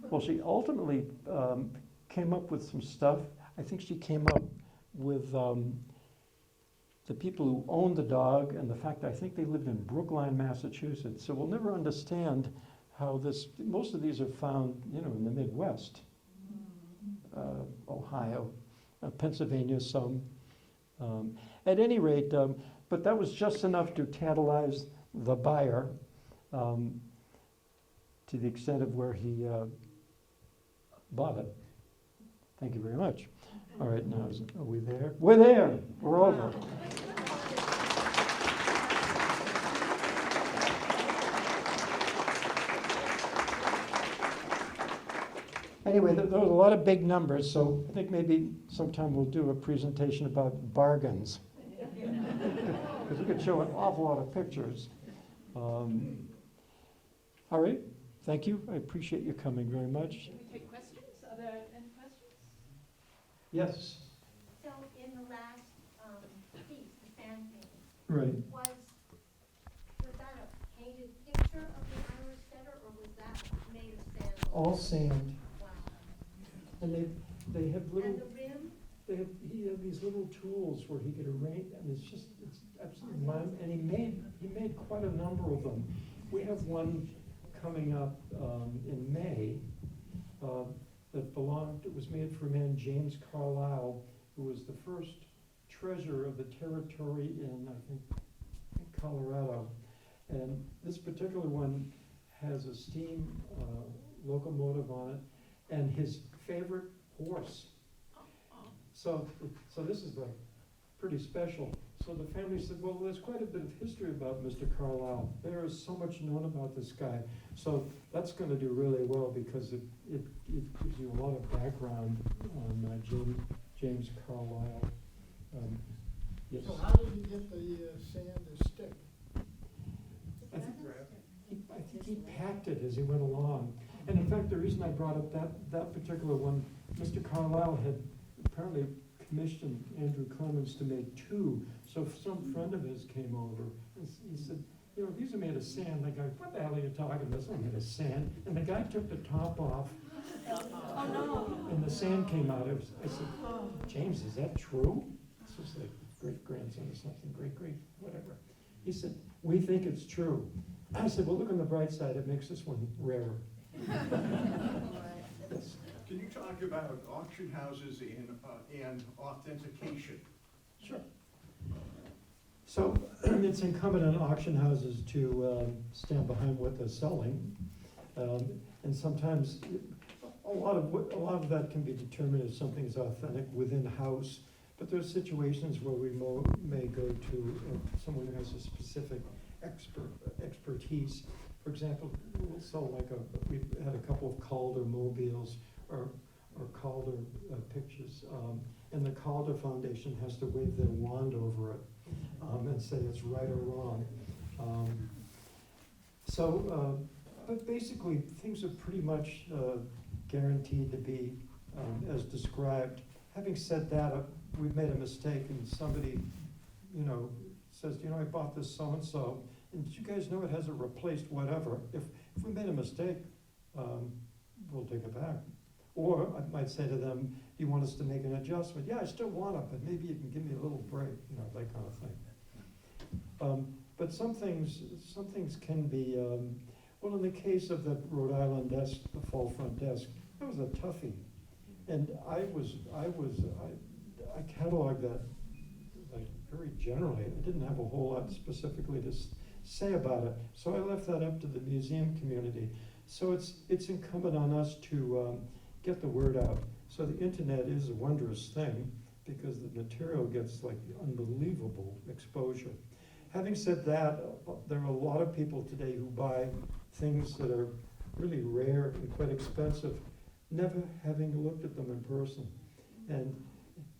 Well, she ultimately came up with some stuff. I think she came up with the people who owned the dog, and the fact I think they lived in Brookline, Massachusetts. So we'll never understand how most of these are found, in the Midwest, Ohio, Pennsylvania, some. At any rate, but that was just enough to tantalize the buyer to the extent of where he bought it. Thank you very much. All right, now, are we there? We're there. We're over. Anyway, there was a lot of big numbers, so I think maybe sometime we'll do a presentation about bargains. Because we could show an awful lot of pictures. All right, thank you. I appreciate you coming very much. Should we take questions? Are there any questions? Yes, So in the last piece, the sand painting, right. was that a painted picture of the Irish setter, or was that made of sand? All sand. Wow. And they have little, And the rim? he had these little tools where he could arrange, and it's absolutely mind, and he made quite a number of them. We have one coming up in May it was made for a man, James Carlisle, who was the first treasurer of the territory in, I think Colorado. And this particular one has a steam locomotive on it, and his favorite horse. So this is pretty special. So the family said, well, there's quite a bit of history about Mr. Carlisle. There is so much known about this guy. So that's going to do really well, because it gives you a lot of background on James Carlisle. Yes. So how did you get the sand to stick? I think he packed it as he went along. And in fact, the reason I brought up that particular one, Mr. Carlisle had apparently commissioned Andrew Clemens to make two. So some friend of his came over and he said, you know, these are made of sand. The guy, what the hell are you talking about? This is made of sand. And the guy took the top off. Oh, no. And the sand came out. I said, James, is that true? This was like great-grandson or something, great, whatever. He said, we think it's true. I said, well, look on the bright side. It makes this one rarer. Yes. Can you talk about auction houses and authentication? Sure. So it's incumbent on auction houses to stand behind what they're selling. And sometimes a lot of that can be determined if something's authentic within house. But there's situations where we may go to someone who has a specific expertise. For example, we'll sell we've had a couple of Calder mobiles or Calder pictures, and the Calder Foundation has to wave their wand over it and say it's right or wrong. But basically, things are pretty much guaranteed to be as described. Having said that, we've made a mistake, and somebody, says, I bought this so-and-so, and did you guys know it has a replaced whatever? If we made a mistake, we'll take it back. Or I might say to them, do you want us to make an adjustment? Yeah, I still want it, but maybe you can give me a little break, that kind of thing. But some things can be, well, in the case of the Rhode Island desk, the full front desk, that was a toughie. And I cataloged that very generally. I didn't have a whole lot specifically to say about it. So I left that up to the museum community. So it's incumbent on us to get the word out. So the internet is a wondrous thing because the material gets unbelievable exposure. Having said that, there are a lot of people today who buy things that are really rare and quite expensive, never having looked at them in person. And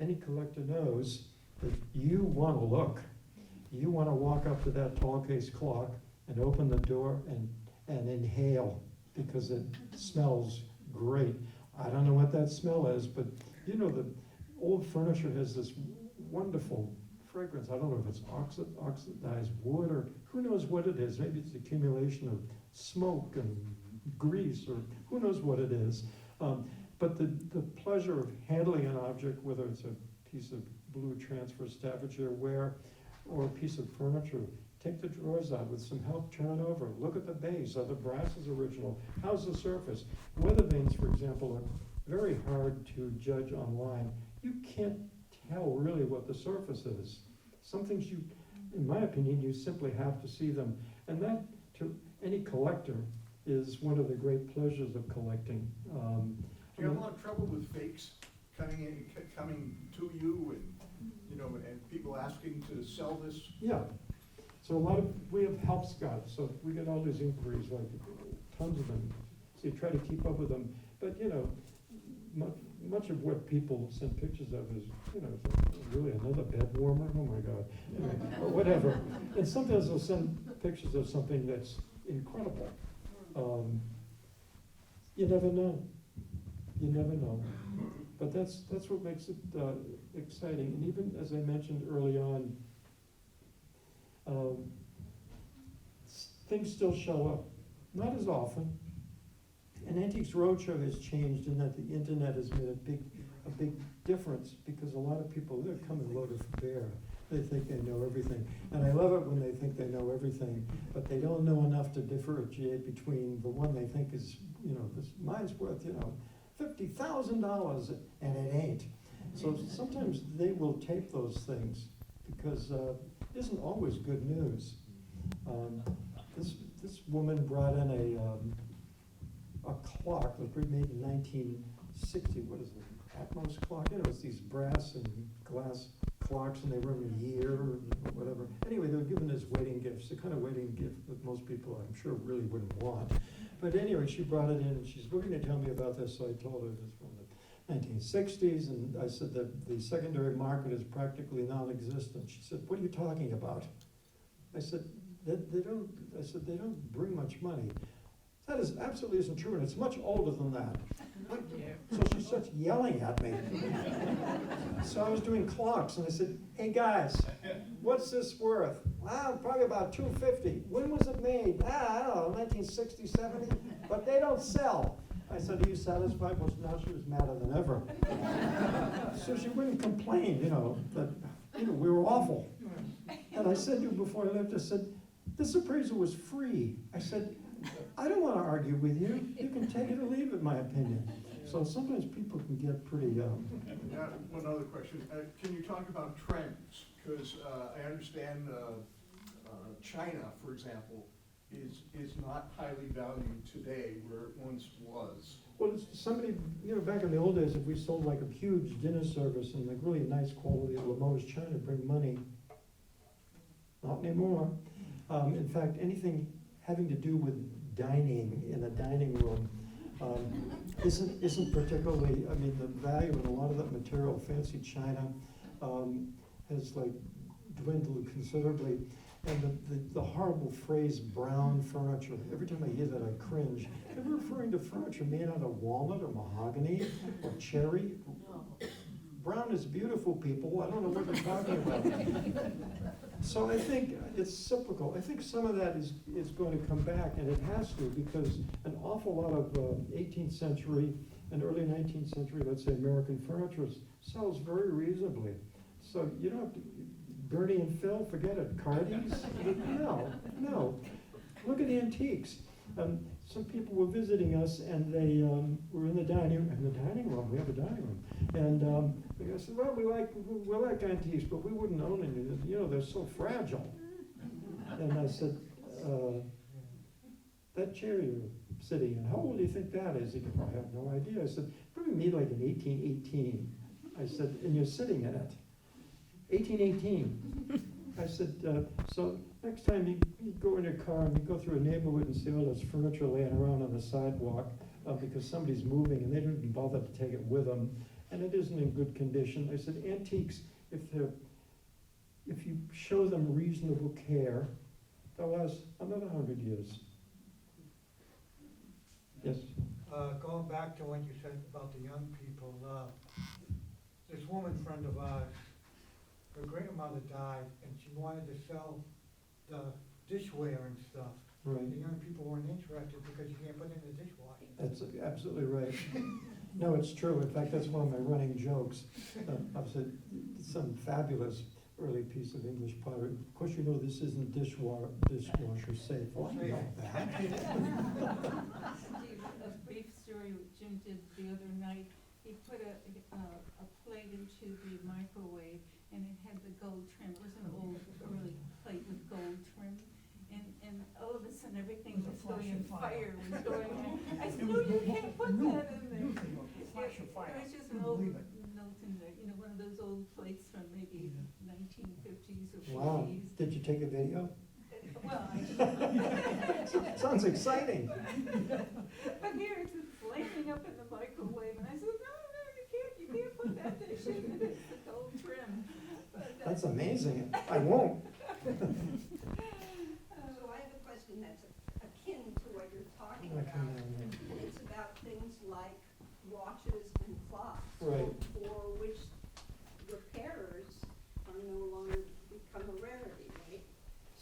any collector knows that you want to look. You want to walk up to that tall case clock and open the door and inhale because it smells great. I don't know what that smell is, but the old furniture has this wonderful fragrance. I don't know if it's oxidized wood or who knows what it is. Maybe it's accumulation of smoke and grease or who knows what it is. But the pleasure of handling an object, whether it's a piece of blue transfer Staffordshire ware or a piece of furniture, take the drawers out with some help, turn it over, look at the base, are the brasses original, how's the surface? Weather vanes, for example, are very hard to judge online. You can't tell really what the surface is. Some things in my opinion, you simply have to see them. And that, to any collector, is one of the great pleasures of collecting. Do you have a lot of trouble with fakes coming to you and people asking to sell this? Yeah. So we have help scouts, so we get all these inquiries, tons of them. So you try to keep up with them. But, much of what people send pictures of is, really another bed warmer, oh my God, or whatever. And sometimes they'll send pictures of something that's incredible. You never know. You never know. But that's what makes it exciting. And even as I mentioned early on, things still show up, not as often. And Antiques Roadshow has changed in that the internet has made a big difference because a lot of people, they're coming loaded for bear. They think they know everything. And I love it when they think they know everything, but they don't know enough to differentiate between the one they think is, mine's worth, $50,000 and it ain't. So sometimes they will tape those things because it isn't always good news. This woman brought in a clock that was made in 1960. What is it? Atmos clock? It's these brass and glass clocks, and they run a year or whatever. Anyway, they were given as wedding gifts, the kind of wedding gift that most people, I'm sure, really wouldn't want. But anyway, she brought it in, and she's looking to tell me about this, so I told her this from the 1960s, and I said that the secondary market is practically non-existent. She said, what are you talking about? I said, they don't bring much money. That is absolutely isn't true, and it's much older than that. So she starts yelling at me. So I was doing clocks, and I said, hey guys, what's this worth? Well, probably about $250. When was it made? I don't know, 1960, 70, but they don't sell. I said, are you satisfied? Well, now she was madder than ever. So she wouldn't complain, that we were awful. And I said to her before I left, I said, this appraisal was free. I said, I don't want to argue with you. You can take it or leave it, my opinion. So sometimes people can get pretty, One other question, can you talk about trends? Because I understand China, for example, is not highly valued today where it once was. well, it's somebody, back in the old days, if we sold like a huge dinner service and like really nice quality at Limoges China, bring money. Not anymore. In fact, anything having to do with dining in a dining room isn't particularly, the value in a lot of that material, fancy china, has like dwindled considerably. And the horrible phrase brown furniture, every time I hear that I cringe. They're referring to furniture made out of walnut or mahogany or cherry. Brown is beautiful, people. I don't know what they're talking about. So I think it's cyclical. I think some of that is going to come back, and it has to, because an awful lot of 18th century and early 19th century, let's say, American furniture sells very reasonably. So you don't have to, Bernie and Phil, forget it. Cardi's? No. Look at antiques. Some people were visiting us, and they were in the dining room. We have a dining room, and I said, "Well, we like antiques, but we wouldn't own any. They're so fragile." And I said, "That chair you're sitting in, how old do you think that is?" He goes, "I have no idea." I said, "Probably made like in 1818." I said, "And you're sitting in it." 1818. I said, so next time you go in your car and you go through a neighborhood and see all this furniture laying around on the sidewalk because somebody's moving and they didn't bother to take it with them, and it isn't in good condition. I said, antiques, if you show them reasonable care, they'll last another 100 years. Yes? Going back to what you said about the young people, this woman friend of ours, her grandmother died, and she wanted to sell the dishware and stuff. Right. The young people weren't interested because you can't put it in the dishwasher. That's absolutely right. No, it's true. In fact, that's one of my running jokes. I've said some fabulous early piece of English pottery. Of course, this isn't dishwasher safe. Well, I know that. Steve, a brief story Jim did the other night. He put a plate into the microwave, and it had the gold trim. It was an old, early plate with gold trim. And all of a sudden, everything was going in fire, was going on. I said, no, you can't put that in there. It was just an old note in there, one of those old plates from maybe 1950s or 40s. Wow. Did you take a video? Well, I Sounds exciting. But here it's flaming up in the microwave, and I said, no, you can't put that dish in, it's the gold trim. But, That's amazing. I won't. So I have a question that's akin to what you're talking about. And it's about things like watches and clocks. Right. For which repairers are no longer become a rarity, right?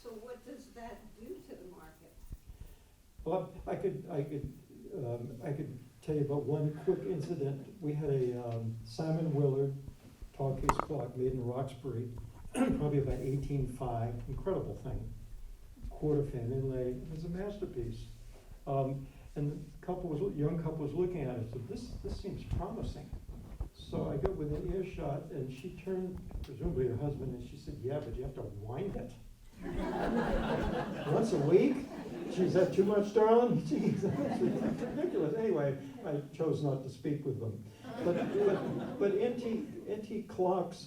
So what does that do to the market? Well, I could tell you about one quick incident. We had a Simon Willard tall case clock made in Roxbury, probably about 1805. Incredible thing. Quarter fan inlay. It was a masterpiece. And the young couple was looking at it. So this seems promising. So I got within earshot, and she turned, presumably her husband, and she said, "Yeah, but you have to wind it." Once a week? Is that too much, darling? Jeez, that's ridiculous. Anyway, I chose not to speak with them. But antique clocks,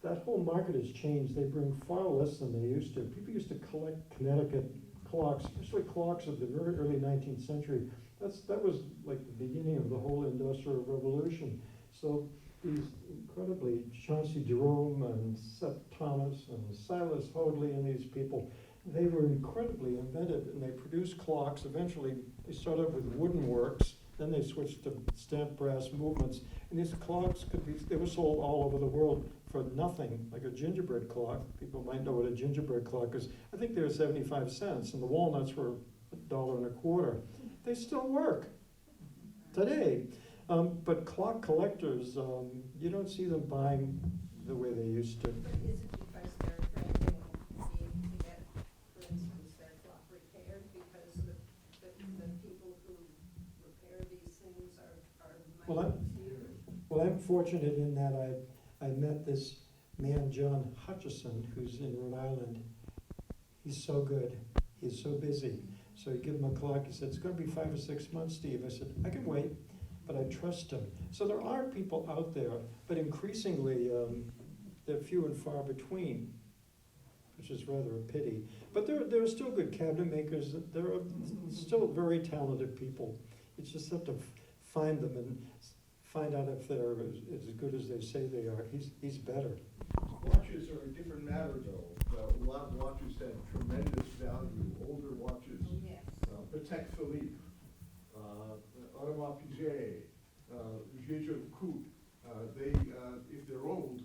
that whole market has changed. They bring far less than they used to. People used to collect Connecticut clocks, especially clocks of the very early 19th century. That was like the beginning of the whole Industrial Revolution. So these incredibly Chauncey Jerome and Seth Thomas and Silas Hoadley and these people They were incredibly inventive, and they produced clocks. Eventually, they started with wooden works, then they switched to stamped brass movements. And these clocks they were sold all over the world for nothing, like a gingerbread clock. People might know what a gingerbread clock is. I think they were 75 cents, and the walnuts were $1.25. They still work today. But clock collectors, you don't see them buying the way they used to. But is it because they're afraid they won't be able to get, for instance, their clock repaired because the people who repair these things are Well, mighty few? Well, I'm fortunate in that I met this man, John Hutchison, who's in Rhode Island. He's so good. He's so busy. So you give him a clock. He said, "It's going to be 5 or 6 months, Steve." I said, "I can wait," but I trust him. So there are people out there, but increasingly they're few and far between, which is rather a pity. But there are still good cabinet makers. There are still very talented people. You just have to find them and find out if they're as good as they say they are. He's better. Watches are a different matter though. A lot of watches have tremendous value, older watches. Yes. Patek Philippe, Audemars Piguet, Jaeger-LeCoultre, if they're old,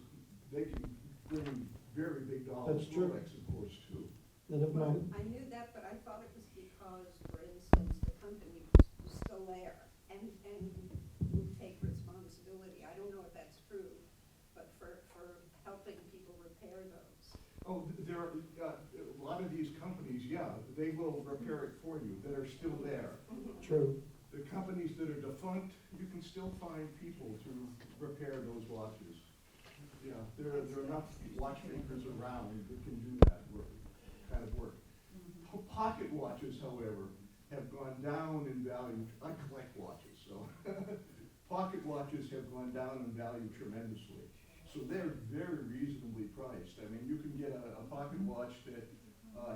they can bring very big dollars. That's true. Rolex, of course, too. And of Well, mine, I knew that, but I thought it was because, for instance, the company was still there and would take responsibility. I don't know if that's true, but for helping people repair those. Oh, there are, a lot of these companies, yeah, they will repair it for you, that are still there. true. The companies that are defunct, you can still find people to repair those watches. Yeah, there are enough watchmakers around that can do that kind of work. Pocket watches, however, have gone down in value. I collect watches, so pocket watches have gone down in value tremendously. So they're very reasonably priced. I mean, you can get a pocket watch that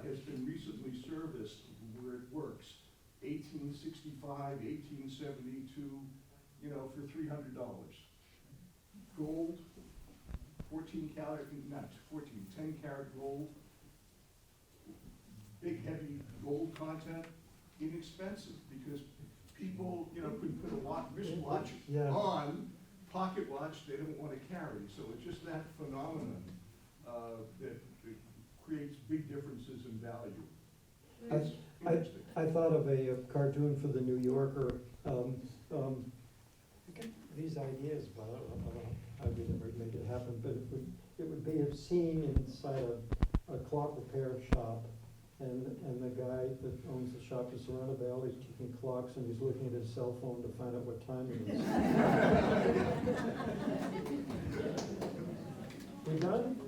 has been recently serviced where it works, 1865, 1872, for $300. Gold, 10 karat gold, big heavy gold content, inexpensive because people, can put a wristwatch Yeah. on, pocket watch they don't want to carry. So it's just that phenomenon that creates big differences in value. It's interesting. I thought of a cartoon for the New Yorker. I get these ideas, but I don't know how we never make it happen. But it would be a scene inside a clock repair shop, and the guy that owns the shop is surrounded by all these ticking clocks, and he's looking at his cell phone to find out what time it is. We done?